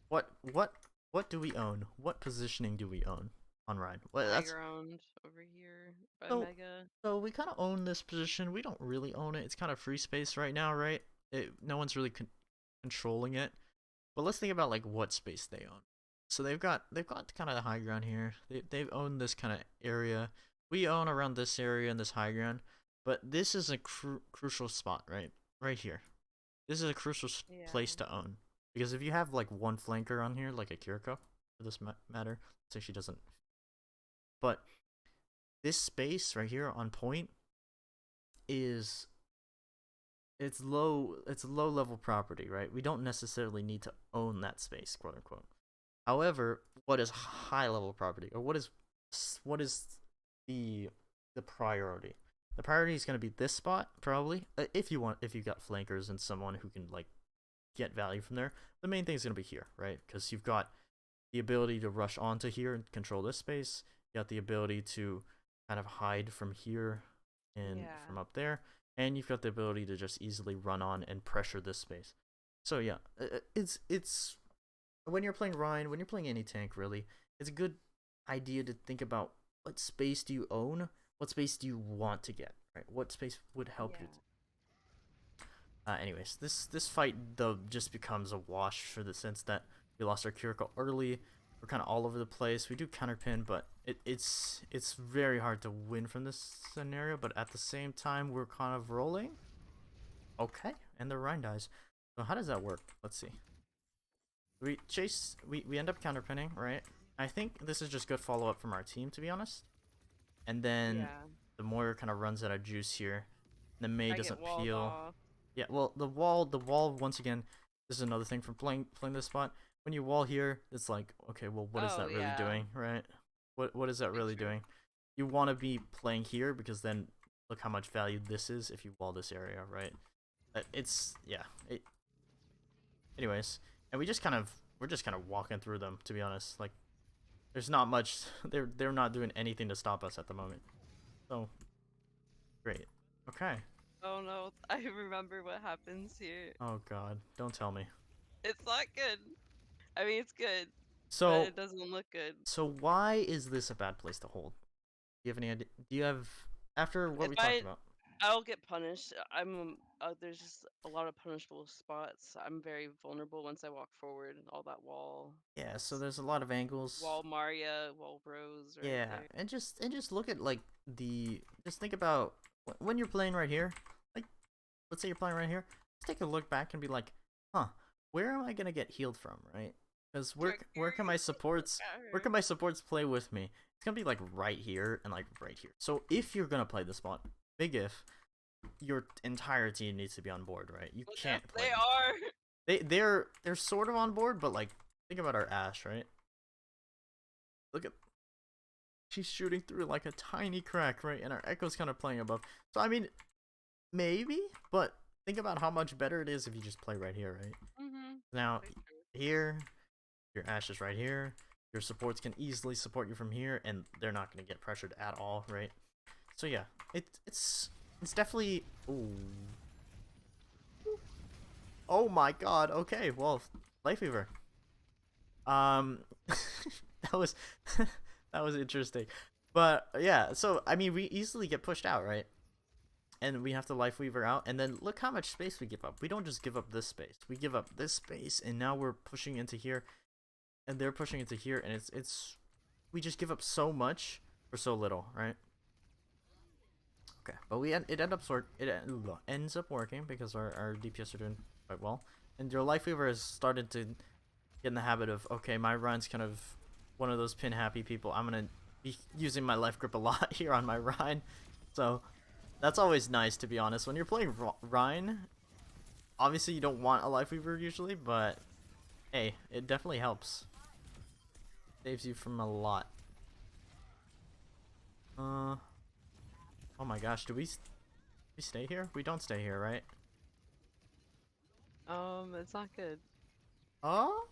what do we own? What positioning do we own on Ryan? Well, High that's ground over here by so Mega. so we kind of own this position. We don't really own it. It's kind of free space right now, right? No one's really controlling it. But let's think about like what space they own. So they've got kind of the high ground here. They've owned this kind of area. We own around this area and this high ground, but this is a crucial spot, right? Right here. This is a crucial Yeah. place to own because if you have like one flanker on here, like a Kiriko, for this matter, say she doesn't, but this space right here on point is it's low level property, right? We don't necessarily need to own that space, quote unquote. However, what is high level property, or what is the the priority? The priority is going to be this spot probably. If you got flankers and someone who can like get value from there, the main thing is going to be here, right? Because you've got the ability to rush onto here and control this space. You got the ability to kind of hide from here and Yeah. from up there, and you've got the ability to just easily run on and pressure this space. So yeah, it's when you're playing Ryan, when you're playing any tank, really, it's a good idea to think about what space do you own, what space do you want to get, right? What space would help you. Yeah. Anyways, this fight though just becomes a wash for the sense that we lost our Kiriko early. We're kind of all over the place. We do counterpin, but it's very hard to win from this scenario. But at the same time, we're kind of rolling. Okay, and the Rhine dies. So how does that work? Let's see. We end up counterpinning, right? I think this is just good follow up from our team, to be honest. And then Yeah. the Moira kind of runs out of juice here. The Mei I get doesn't walled peel. off. Yeah, well, the wall once again. This is another thing from playing this spot. When you wall here, it's like, okay, well, what is Oh, that really yeah. doing, right? What is that Very really true. doing? You want to be playing here because then look how much value this is if you wall this area, right? It's yeah. Anyways, and we're just kind of walking through them, to be honest. Like there's not much. They're not doing anything to stop us at the moment. So great. Okay. Oh no, I remember what happens here. Oh God, don't tell me. It's not good. I mean, it's good, but So it doesn't look good. so why is this a bad place to hold? Do you have any idea? Do you have after what If we talked about? I'll get punished. There's just a lot of punishable spots. I'm very vulnerable once I walk forward. All that wall. Yeah. So It's there's a lot of angles. wall Maria, wall Rose right Yeah, there. and just look at like the just think about when you're playing right here. Like, let's say you're playing right here. Just take a look back and be like, huh, where am I gonna get healed from, right? Because where can my supports Got where her. can my supports play with me? It's gonna be like right here and like right here. So if you're gonna play this spot, big if your entire team needs to be on board, right? You Yes, can't they play. are. They're sort of on board, but like think about our Ash, right? Look at, she's shooting through like a tiny crack, right? And our Echo's kind of playing above. So I mean, maybe, but think about how much better it is if you just play right here, right? Mhm. Now, Very true. here, your Ashe is right here. Your supports can easily support you from here, and they're not going to get pressured at all, right? So yeah, it's definitely. Ooh. Oh my god. Okay, well, Life Weaver. That was that was interesting, but yeah. So I mean, we easily get pushed out, right? And we have to Life Weaver out, and then look how much space we give up. We don't just give up this space. We give up this space, and now we're pushing into here, and they're pushing into here, and it's we just give up so much for so little, right? Okay, but it ends up working because our DPS are doing quite well, and your Life Weaver has started to get in the habit of, okay, my Ryan's kind of one of those pin happy people. I'm gonna be using my life grip a lot here on my Ryan, so that's always nice, to be honest. When you're playing Rein, obviously you don't want a Life Weaver usually, but hey, it definitely helps. Saves you from a lot. Oh my gosh, we stay here? We don't stay here, right? It's not good. Oh?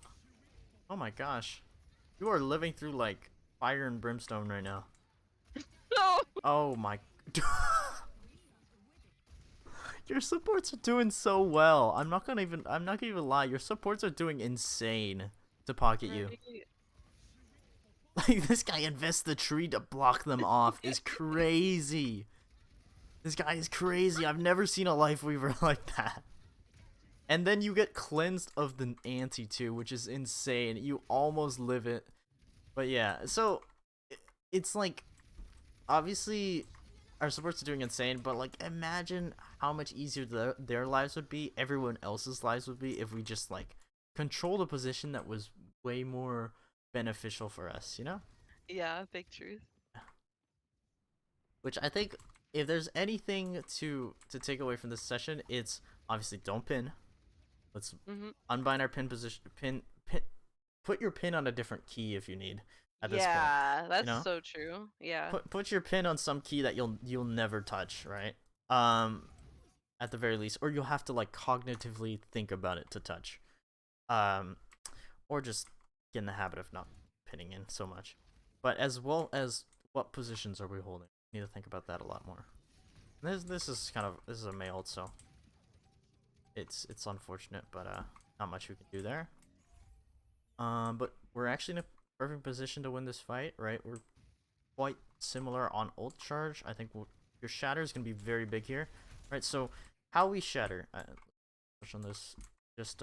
Oh my gosh. You are living through like fire and brimstone right now. No. Oh my. Your supports are doing so well. I'm not gonna even lie. Your supports are doing insane to pocket you. Right. Like, this guy invests the tree to block them off is crazy. This guy is crazy. I've never seen a Life Weaver like that. And then you get cleansed of the anti too, which is insane. You almost live it. But yeah, so it's like, obviously our supports are doing insane, but like, imagine how much easier their lives would be, everyone else's lives would be, if we just like controlled a position that was way more beneficial for us, you know? Yeah, big truth. Which I think, if there's anything to take away from this session, it's obviously don't pin. Let's Mhm. unbind our pin position. Pin. Put your pin on a different key if you need. At this point, Yeah, you that's know, so true. Yeah. put your pin on some key that you'll never touch, right? Um, at the very least, or you'll have to like cognitively think about it to touch. Um, or just get in the habit of not pinning in so much. But as well as, what positions are we holding? We need to think about that a lot more. This is kind of, this is a mailed, so it's unfortunate, but not much we can do there. But we're actually in a perfect position to win this fight, right? We're quite similar on ult charge. I think your shatter is gonna be very big here, right? So how we shatter, touch on this, just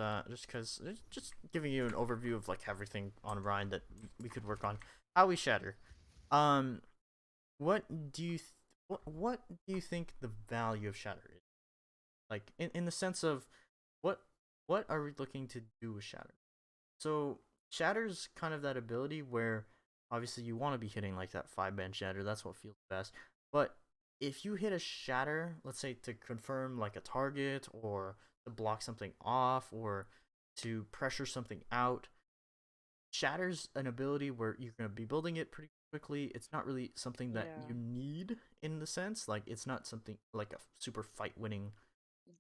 because, just giving you an overview of like everything on Ryan that we could work on. How we shatter. Um, what do you what do you think the value of shatter is? Like, in the sense of, what what are we looking to do with shatter? So shatter's kind of that ability where obviously you want to be hitting like that 5-band shatter. That's what feels best. But if you hit a shatter, let's say to confirm like a target, or to block something off, or to pressure something out, shatter's an ability where you're going to be building it pretty quickly. It's not really something that Yeah. you need, in the sense, like, it's not something like a super fight winning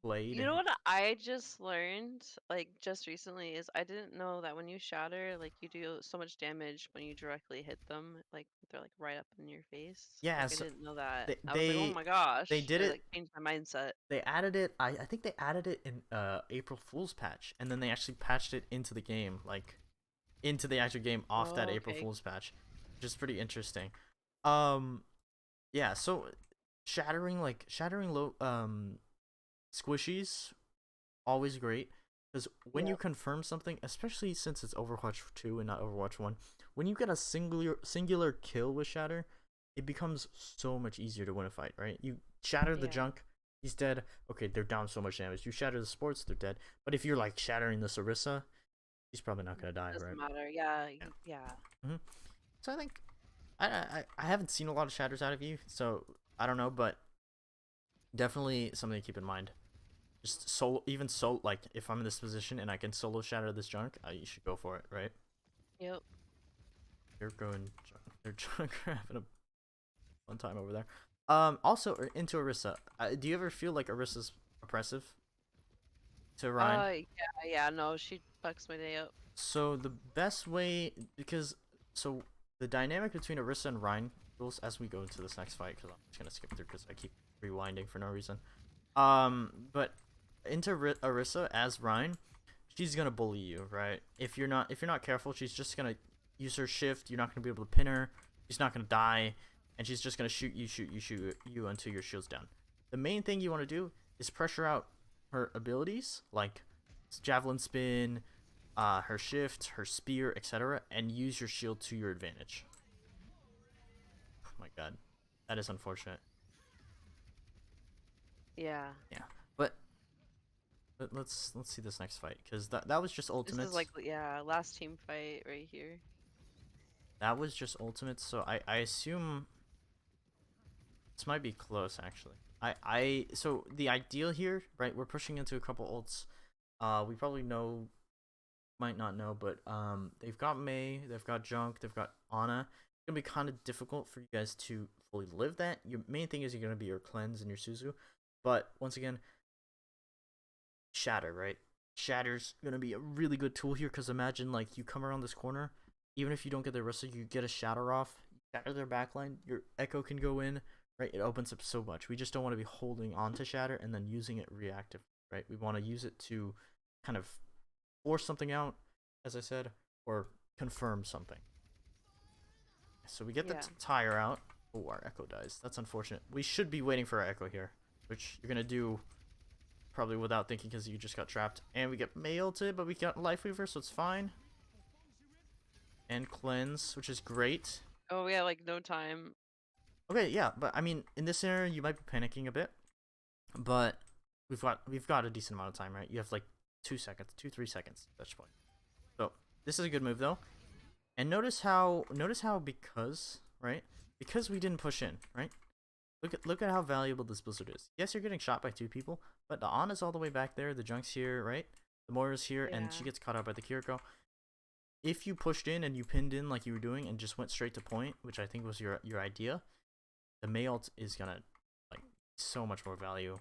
play to You know hit. what I just learned, like just recently, is I didn't know that when you shatter, like you do so much damage when you directly hit them, like they're like right up in your face. Yeah, Like I so didn't know that. they I was like, oh they, my they gosh, did it it. like changed my mindset. They added it. I think they added it in April Fool's patch, and then they actually patched it into the game, like into the actual game off that Oh, April okay. Fool's patch, which is pretty interesting. Um, yeah. So shattering low squishies, always great, because when you Yep. confirm something, especially since it's Overwatch 2 and not Overwatch 1, when you get a singular kill with shatter, it becomes so much easier to win a fight, right? You shatter the Yeah. junk, he's dead. Okay, they're down so much damage. You shatter the sports, they're dead. But if you're like shattering the Sarissa, he's probably not gonna die, Doesn't right? matter. Yeah. Yeah. Yeah. So I think, I haven't seen a lot of shatters out of you, so I don't know, but definitely something to keep in mind. Just solo, even so, like, if I'm in this position and I can solo shatter this junk, you should go for it, right? Yep. they're going. They're having a fun time over there. Also into Orisa. Do you ever feel like Orisa's oppressive to Ryan? Yeah, no, she fucks my day up. So the best way, because so the dynamic between Orisa and Ryan rules as we go into this next fight, because I'm just gonna skip through because I keep rewinding for no reason. But into Orisa as Ryan, she's gonna bully you, right? If you're not careful, she's just gonna use her shift. You're not gonna be able to pin her. She's not gonna die, and she's just gonna shoot you until your shield's down. The main thing you want to do is pressure out her abilities, like javelin spin, her shift, her spear, etc., and use your shield to your advantage. Oh my god, that is unfortunate. Yeah. Yeah, but let's see this next fight, because that was just This is ultimates. like, yeah, last team fight right here. That was just ultimates. So I assume this might be close actually. So the ideal here, right? We're pushing into a couple ults. We probably know, might not know, but they've got Mei, they've got Junk, they've got Ana. It's gonna be kind of difficult for you guys to fully live that. Your main thing is you're gonna be your cleanse and your Suzu, but once again, Shatter, right? Shatter's gonna be a really good tool here, because imagine like you come around this corner, even if you don't get the Orisa, you get a Shatter off, shatter their backline, your Echo can go in, right? It opens up so much. We just don't want to be holding on to Shatter and then using it reactive, right? We want to use it to kind of force something out, as I said, or confirm something. So we get the Yeah. tire out. Oh, our Echo dies. That's unfortunate. We should be waiting for our Echo here, which you're gonna do probably without thinking because you just got trapped. And we get Mei ulted, but we got Life Weaver, so it's fine. And Cleanse, which is great. Oh, yeah, like no time. Okay, yeah, but I mean, in this scenario, you might be panicking a bit, but we've got a decent amount of time, right? You have like 2 seconds, 3 seconds at this point. So this is a good move though. And notice how because we didn't push in, right? Look at how valuable this blizzard is. Yes, you're getting shot by 2 people, but the Ana's all the way back there, the Junk's here, right? The Moira's here, and she Yeah. gets caught out by the Kiriko. If you pushed in and you pinned in like you were doing and just went straight to point, which I think was your idea, the Mei ult is gonna like so much more value,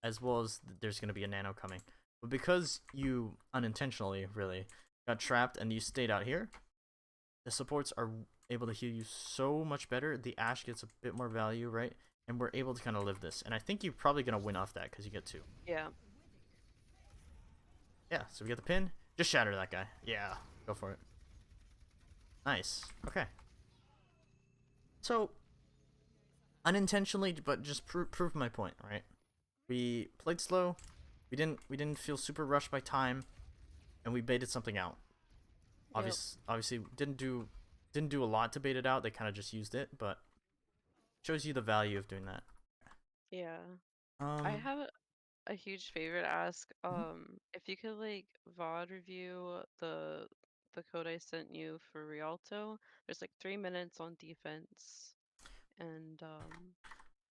as well as there's gonna be a nano coming. But because you unintentionally really got trapped and you stayed out here, the supports are able to heal you so much better. The Ashe gets a bit more value, right? And we're able to kind of live this. And I think you're probably gonna win off that because you get 2. Yeah. Yeah, so we get the pin. Just shatter that guy. Yeah, go for it. Nice. Okay. So unintentionally, but just prove my point, right? We played slow. We didn't feel super rushed by time, and we baited something out. Yep. Obviously didn't do a lot to bait it out. They kind of just used it, but shows you the value of doing that. Yeah. I Um. have a huge favor to ask. Mhm. If you could like VOD review the code I sent you for Rialto. There's like 3 minutes on defense, and I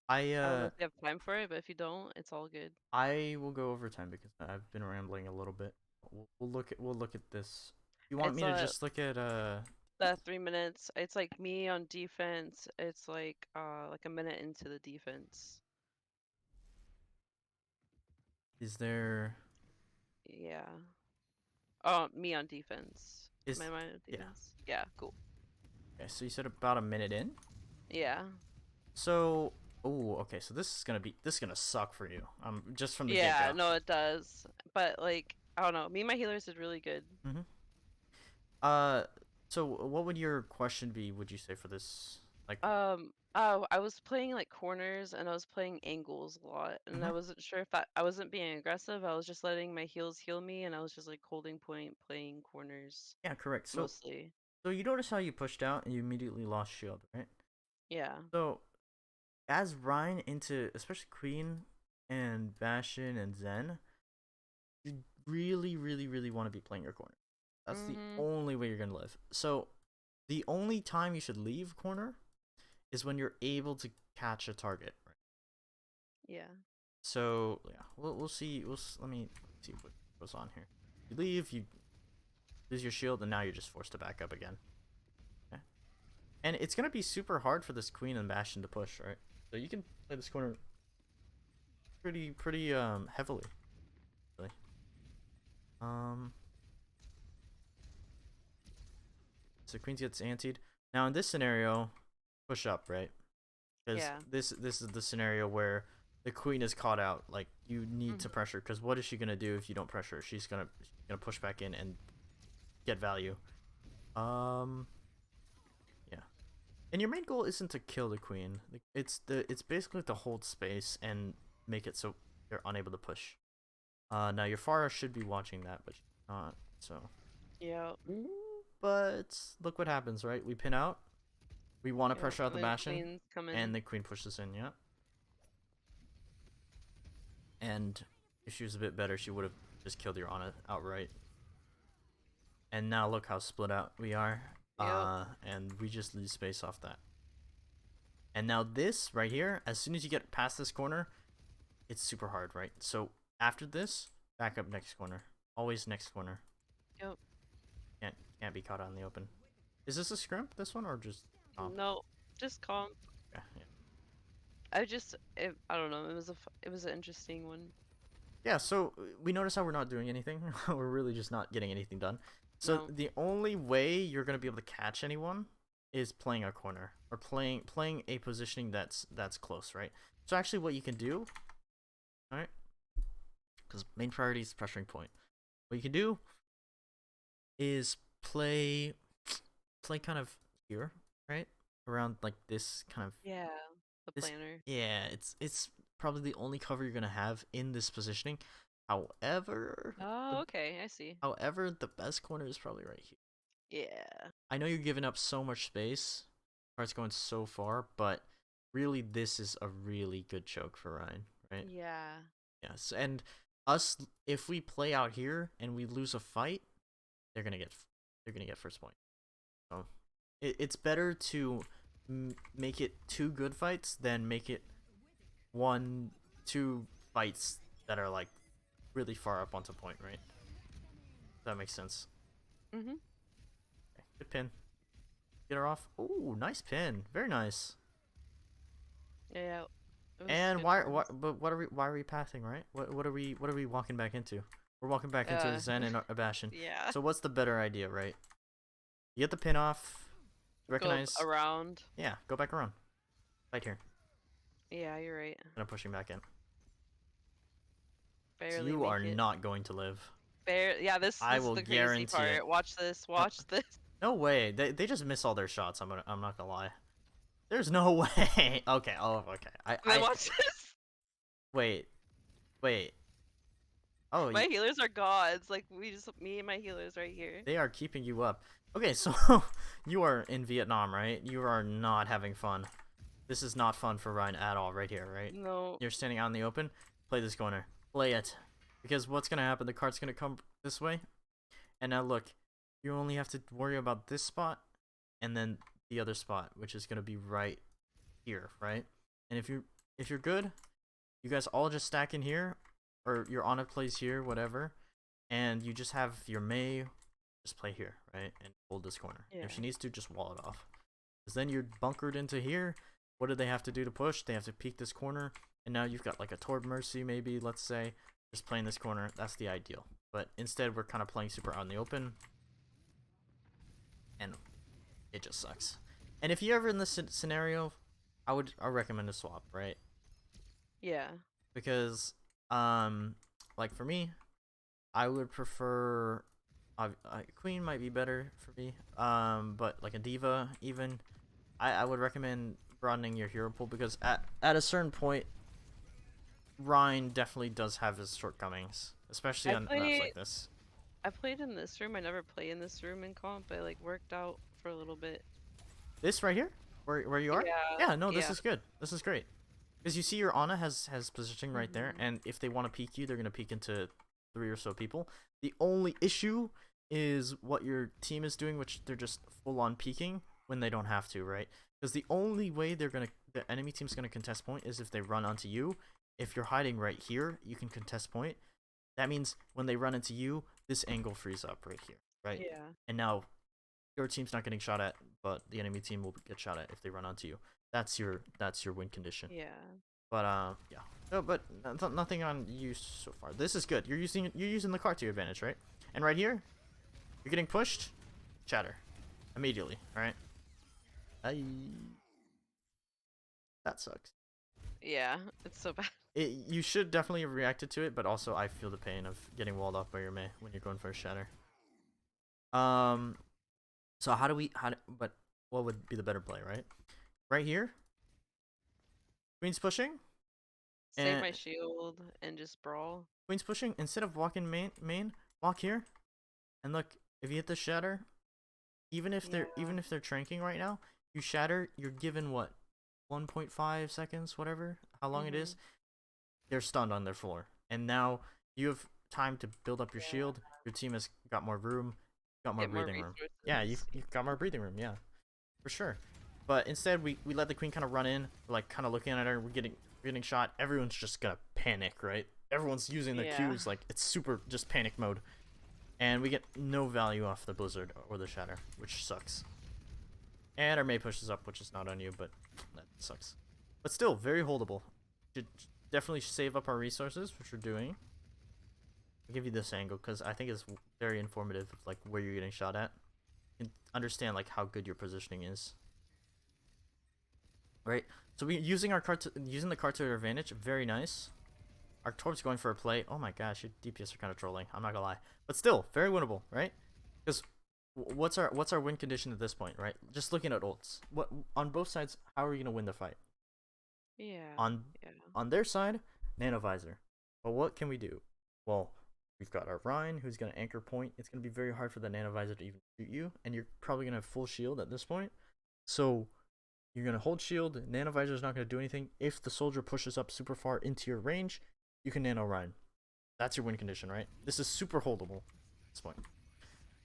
I don't know uh if you have time for it, but if you don't, it's all good. I will go over time because I've been rambling a little bit. We'll look at this. You want It's me to just look at the 3 minutes. It's like me on defense. It's like a minute into the defense. is there Yeah. Oh, me on defense. is My mind on yeah. defense. Yeah, cool. Okay, so you said about a minute in. Yeah. So okay, so this is gonna suck for you. Just from the get Yeah, go. no, it does. But like, I don't know. Me and my healers did really good. Mm-hmm. Uh, so what would your question be? Would you say for this? Like, Oh, I was playing like corners and I was playing angles a lot, and mm-hmm. I wasn't sure if I wasn't being aggressive. I was just letting my heals heal me, and I was just like holding point, playing corners Yeah, correct. mostly. So you notice how you pushed out and you immediately lost shield, right? Yeah. So as Ryan into especially Queen and Bastion and Zen, you really, really, really want to be playing your corner. That's the Mhm. only way you're gonna live. So the only time you should leave corner is when you're able to catch a target. Right? Yeah. So yeah, we'll see. Let me see what goes on here. You leave, you lose your shield, and now you're just forced to back up again. Okay. And it's gonna be super hard for this queen and Bastion to push, right? So you can play this corner pretty heavily. Really. Um, so queen gets antied. Now in this scenario, push up, right? Because Yeah. this is the scenario where the queen is caught out. Like you need to Mhm. pressure. Because what is she gonna do if you don't pressure? She's gonna push back in and get value. Um, yeah. And your main goal isn't to kill the queen. It's basically to hold space and make it so they're unable to push. Now your Pharah should be watching that, but she's not. So, Yep. but look what happens, right? We pin out. We want to Yep. pressure out And the then Bastion, queens come and in. the queen pushes in. Yeah. And if she was a bit better, she would have just killed your Ana outright. And now look how split out we are. Yep. And we just lose space off that. And now this right here, as soon as you get past this corner, it's super hard, right? So after this, back up next corner. Always next corner. Yep. Can't be caught out in the open. Is this a scrimp, this one, or just comp? No, just calm. Yeah, yeah. I don't know. It was an interesting one. Yeah, so we notice how we're not doing anything. We're really just not getting anything done. So No. the only way you're gonna be able to catch anyone is playing a corner or playing a positioning that's close, right? So actually, what you can do, all right, because main priority is pressuring point. What you can do is play kind of here, right, around like this kind of Yeah. The this. planner. Yeah, it's probably the only cover you're gonna have in this positioning. However, Oh, the okay. I see. the best corner is probably right here. Yeah. I know you're giving up so much space. Cart's going so far, but really this is a really good choke for Ryan, right? Yeah. Yes, and us if we play out here and we lose a fight, they're gonna get first point. So it's better to make it two good fights than make it one two fights that are like really far up onto point, right? That makes sense. Mhm. Okay, good pin. Get her off. Ooh, nice pin. Very nice. Yeah. It was And good times. why are we passing, right? What are we walking back into? We're walking back into Uh. Zen and Bastion. Yeah. So what's the better idea, right? You get the pin off. Go Recognize. around. Yeah, go back around. Right here. Yeah, you're right. And I'm pushing back in. So Barely you are make it. not going to live. Yeah, I this is will the crazy guarantee it. part. Watch this. No, Watch this. no way. They just miss all their shots. I'm not gonna lie. There's no way. Okay. Oh, okay. And then watch this. Wait. Wait. Oh, My healers are gods. Like me and my healers right here. they are keeping you up. Okay, so you are in Vietnam, right? You are not having fun. This is not fun for Ryan at all right here, right? No. You're standing out in the open. Play this corner. Play it. Because what's going to happen? The cart's going to come this way. And now look, you only have to worry about this spot and then the other spot, which is going to be right here, right? And if you're good, you guys all just stack in here, or your Ana plays here, whatever, and you just have your Mei just play here, right? And hold this corner. Yeah. If she needs to, just wall it off. Because then you're bunkered into here. What do they have to do to push? They have to peek this corner. And now you've got like a Torb Mercy, maybe, let's say. Just playing this corner. That's the ideal. But instead, we're kind of playing super out in the open. And it just sucks. And if you're ever in this scenario, I recommend a swap, right? Yeah. Because, like for me, I would prefer Queen might be better for me. But like a Diva, even I would recommend broadening your hero pool because at a certain point, Ryan definitely does have his shortcomings, especially I on maps like play this. I played in this room. I never play in this room in comp, but like worked out for a little bit. This right here, where you are, Yeah. yeah, no, this Yeah. is good. This is great because you see your Ana has positioning right there, Mhm. and if they want to peek you, they're gonna peek into 3 or so people. The only issue is what your team is doing, which they're just full on peeking when they don't have to, right? Because the only way the enemy team's gonna contest point is if they run onto you. If you're hiding right here, you can contest point. That means when they run into you, this angle frees up right here, right? Yeah. And now your team's not getting shot at, but the enemy team will get shot at if they run onto you. That's your win condition. Yeah. But yeah. No, but nothing on you so far. This is good. You're using the cart to your advantage, right? And right here, you're getting pushed. Chatter immediately. All right. I That sucks. Yeah, it's so bad. You should definitely have reacted to it, but also I feel the pain of getting walled off by your Mei when you're going for a shatter. Um, so but what would be the better play, right? Right here, Queen's pushing, Save and my shield and just brawl. Queen's pushing. Instead of walking main, walk here, and look. If you hit the shatter, Yeah. even if they're tranking right now, you shatter. You're given what, 1.5 seconds, whatever, how long it is. Mhm. They're stunned on their floor, and now you have time to build up your Yeah. shield. Your team has got more room, got more Get more breathing room. Yeah, resources. you've got more breathing room. Yeah, for sure. But instead, we let the queen kind of run in, like kind of looking at her. We're getting shot. Everyone's just gonna panic, right? Everyone's using their Yeah. Qs like it's super just panic mode, and we get no value off the blizzard or the shatter, which sucks. And our Mei pushes up, which is not on you, but that sucks. But still, very holdable. Should definitely save up our resources, which we're doing. I'll give you this angle because I think it's very informative of like where you're getting shot at. You can understand like how good your positioning is. Right? So we using using the cart to our advantage, very nice. Our Torp's going for a play. Oh my gosh, your DPS are kind of trolling. I'm not gonna lie, but still very winnable, right? Because what's our win condition at this point, right? Just looking at ults, what on both sides, how are you gonna win the fight? Yeah. On Yeah. on their side, Nanovisor. But what can we do? Well, we've got our Rein, who's gonna anchor point. It's gonna be very hard for the Nanovisor to even shoot you, and you're probably gonna have full shield at this point. So you're gonna hold shield. Nanovisor's not gonna do anything. If the soldier pushes up super far into your range, you can nano Rein. That's your win condition, right? This is super holdable at this point.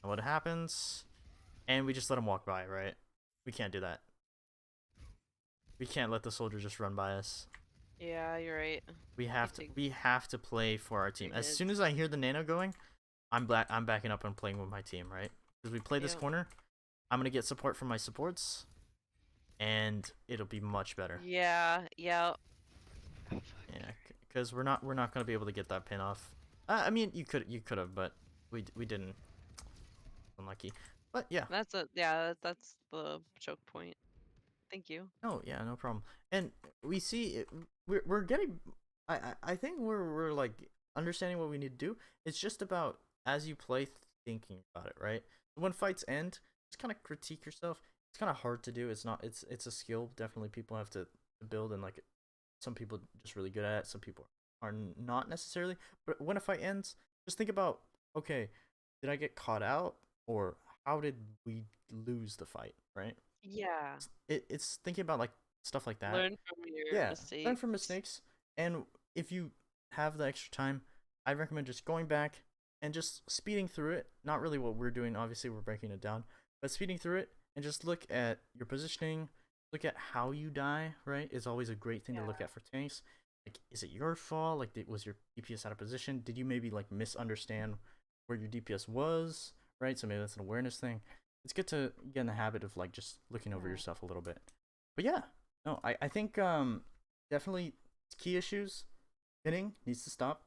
And what happens? And we just let him walk by, right? We can't do that. We can't let the soldier just run by us. Yeah, you're right. We He have to takes we have to play for our team. 3 As soon hits. as I hear the nano going, I'm backing up and playing with my team, right? Because we play this Yep. corner, I'm gonna get support from my supports, and it'll be much better. Yeah. Yeah. Oh, fuck. Yeah, because we're not gonna be able to get that pin off. I mean, you could have, but we didn't. Unlucky. But yeah, That's the choke point. Thank you. no, yeah, no problem. And we see we're getting. I think we're like understanding what we need to do. It's just about as you play, thinking about it, right? When fights end, just kind of critique yourself. It's kind of hard to do. It's not. It's a skill. Definitely, people have to build, and like some people are just really good at it. Some people are not necessarily. But when a fight ends, just think about, okay, did I get caught out, or how did we lose the fight, right? Yeah. It's thinking about like stuff like that. Learn from your Yeah, learn from mistakes. mistakes, and if you have the extra time, I recommend just going back and just speeding through it. Not really what we're doing. Obviously, we're breaking it down, but speeding through it and just look at your positioning. Look at how you die. Right, is always a great thing to look Yeah. at for tanks. Like, is it your fault? Like, was your DPS out of position? Did you maybe like misunderstand where your DPS was? Right, so maybe that's an awareness thing. It's good to get in the habit of like just looking over Yeah. yourself a little bit. But yeah, no, I think definitely key issues. Hitting needs to stop.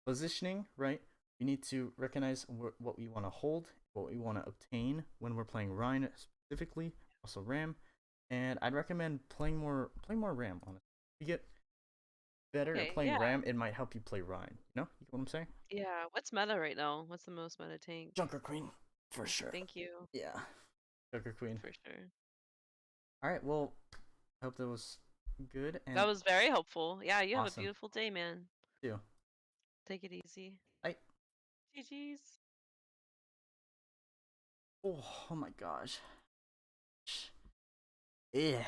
Positioning, right? We need to recognize what we want to hold, what we want to obtain when we're playing Rein specifically, also Ram. And I'd recommend playing more Ram. Honestly, if you get better at Okay. playing Yeah. Ram, it might help you play Rein. You get what I'm saying? Yeah. What's meta right now? What's the most meta tank? Junker Queen, for Okay. sure. Thank you. Yeah, Junker Queen. For sure. All right, well, I hope that was good That and was very helpful. Yeah. You have a awesome. beautiful day, man. Too. Take it easy. I GG's. oh my gosh. Yeah.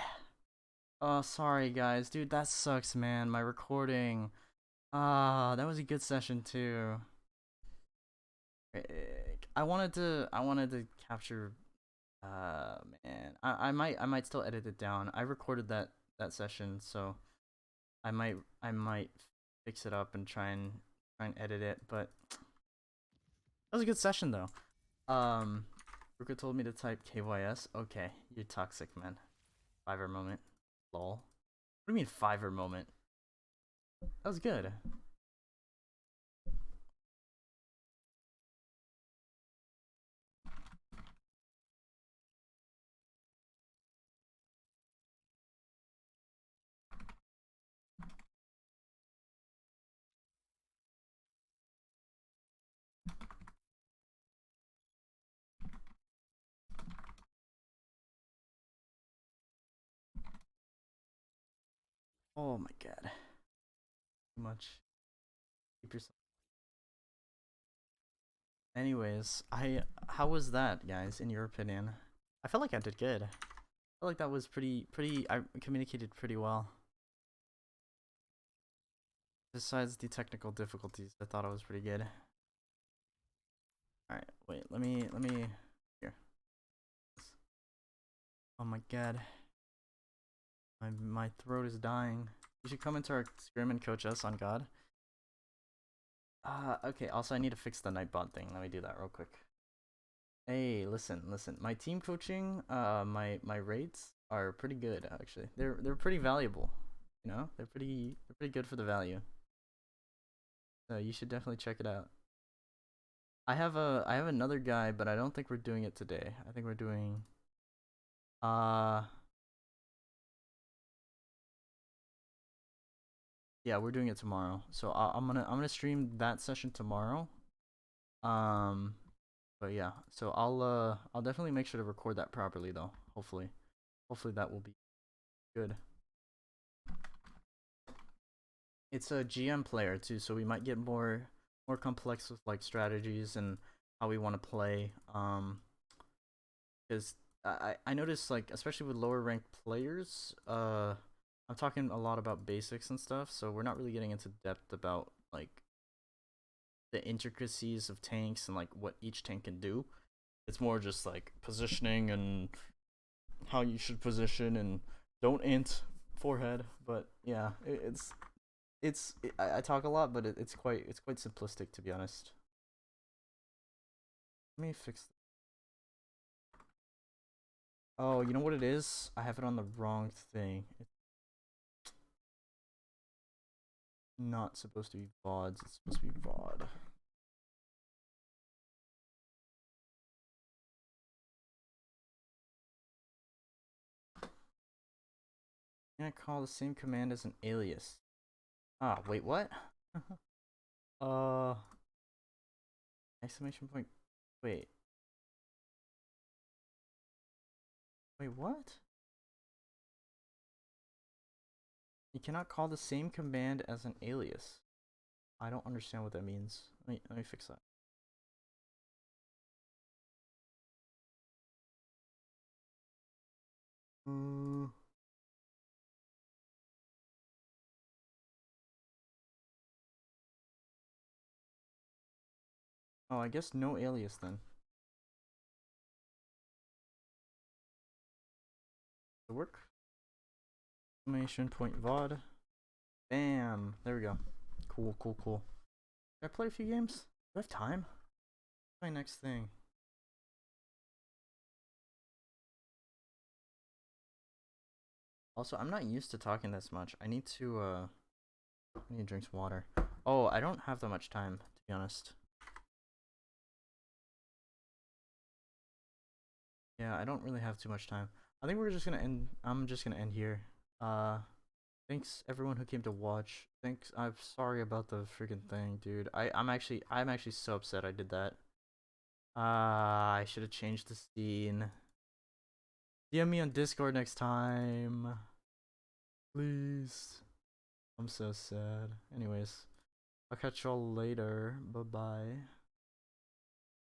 Oh, sorry guys, dude. That sucks, man. My recording. Ah, that was a good session too. I wanted to capture. Man, I might still edit it down. I recorded that session, so I might fix it up and try and edit it. But that was a good session though. Um, Ruka told me to type KYS. Okay, you're toxic, man. Fiverr moment. Lol. What do you mean Fiverr moment? That was good. Oh my god. Too much. Keep yourself. Anyways, how was that, guys, in your opinion? I felt like I did good. I felt like that was I communicated pretty well. Besides the technical difficulties, I thought I was pretty good. Alright, wait, let me here. Oh my god. My throat is dying. You should come into our scrim and coach us on God. Okay, also I need to fix the Nightbot thing. Let me do that real quick. Hey, listen. My team coaching, my rates are pretty good actually. They're pretty valuable. You know? They're pretty good for the value. So you should definitely check it out. I have another guy, but I don't think we're doing it today. I think we're doing uh yeah, we're doing it tomorrow. So I'm gonna stream that session tomorrow. Um but yeah, so I'll definitely make sure to record that properly though. Hopefully that will be good. It's a GM player too, so we might get more complex with like strategies and how we want to play. Because I noticed like especially with lower ranked players, I'm talking a lot about basics and stuff, so we're not really getting into depth about like the intricacies of tanks and like what each tank can do. It's more just like positioning and how you should position and don't int forehead. But yeah, I talk a lot, but it's quite simplistic to be honest. Let me fix. Oh, you know what it is? I have it on the wrong thing. It's not supposed to be VODs. It's supposed to be VOD. Can I call the same command as an alias? Ah, wait, what? uh, exclamation point. Wait, wait, what? You cannot call the same command as an alias. I don't understand what that means. Let me fix that. Uh, oh, I guess no alias then. Does it work? Exclamation point VOD. Bam. There we go. Cool. Can I play a few games? Do I have time? What's my next thing? Also, I'm not used to talking this much. I need to drink some water. Oh, I don't have that much time, to be honest. Yeah, I don't really have too much time. I think we're just gonna end. I'm just gonna end here. Uh, thanks everyone who came to watch. Thanks. I'm sorry about the freaking thing, dude. I'm actually so upset I did that. I should have changed the scene. DM me on Discord next time, please. I'm so sad. Anyways, I'll catch y'all later. Bye bye.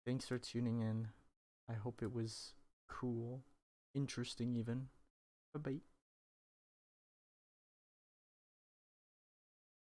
Thanks for tuning in. I hope it was cool, interesting even. Bye bye.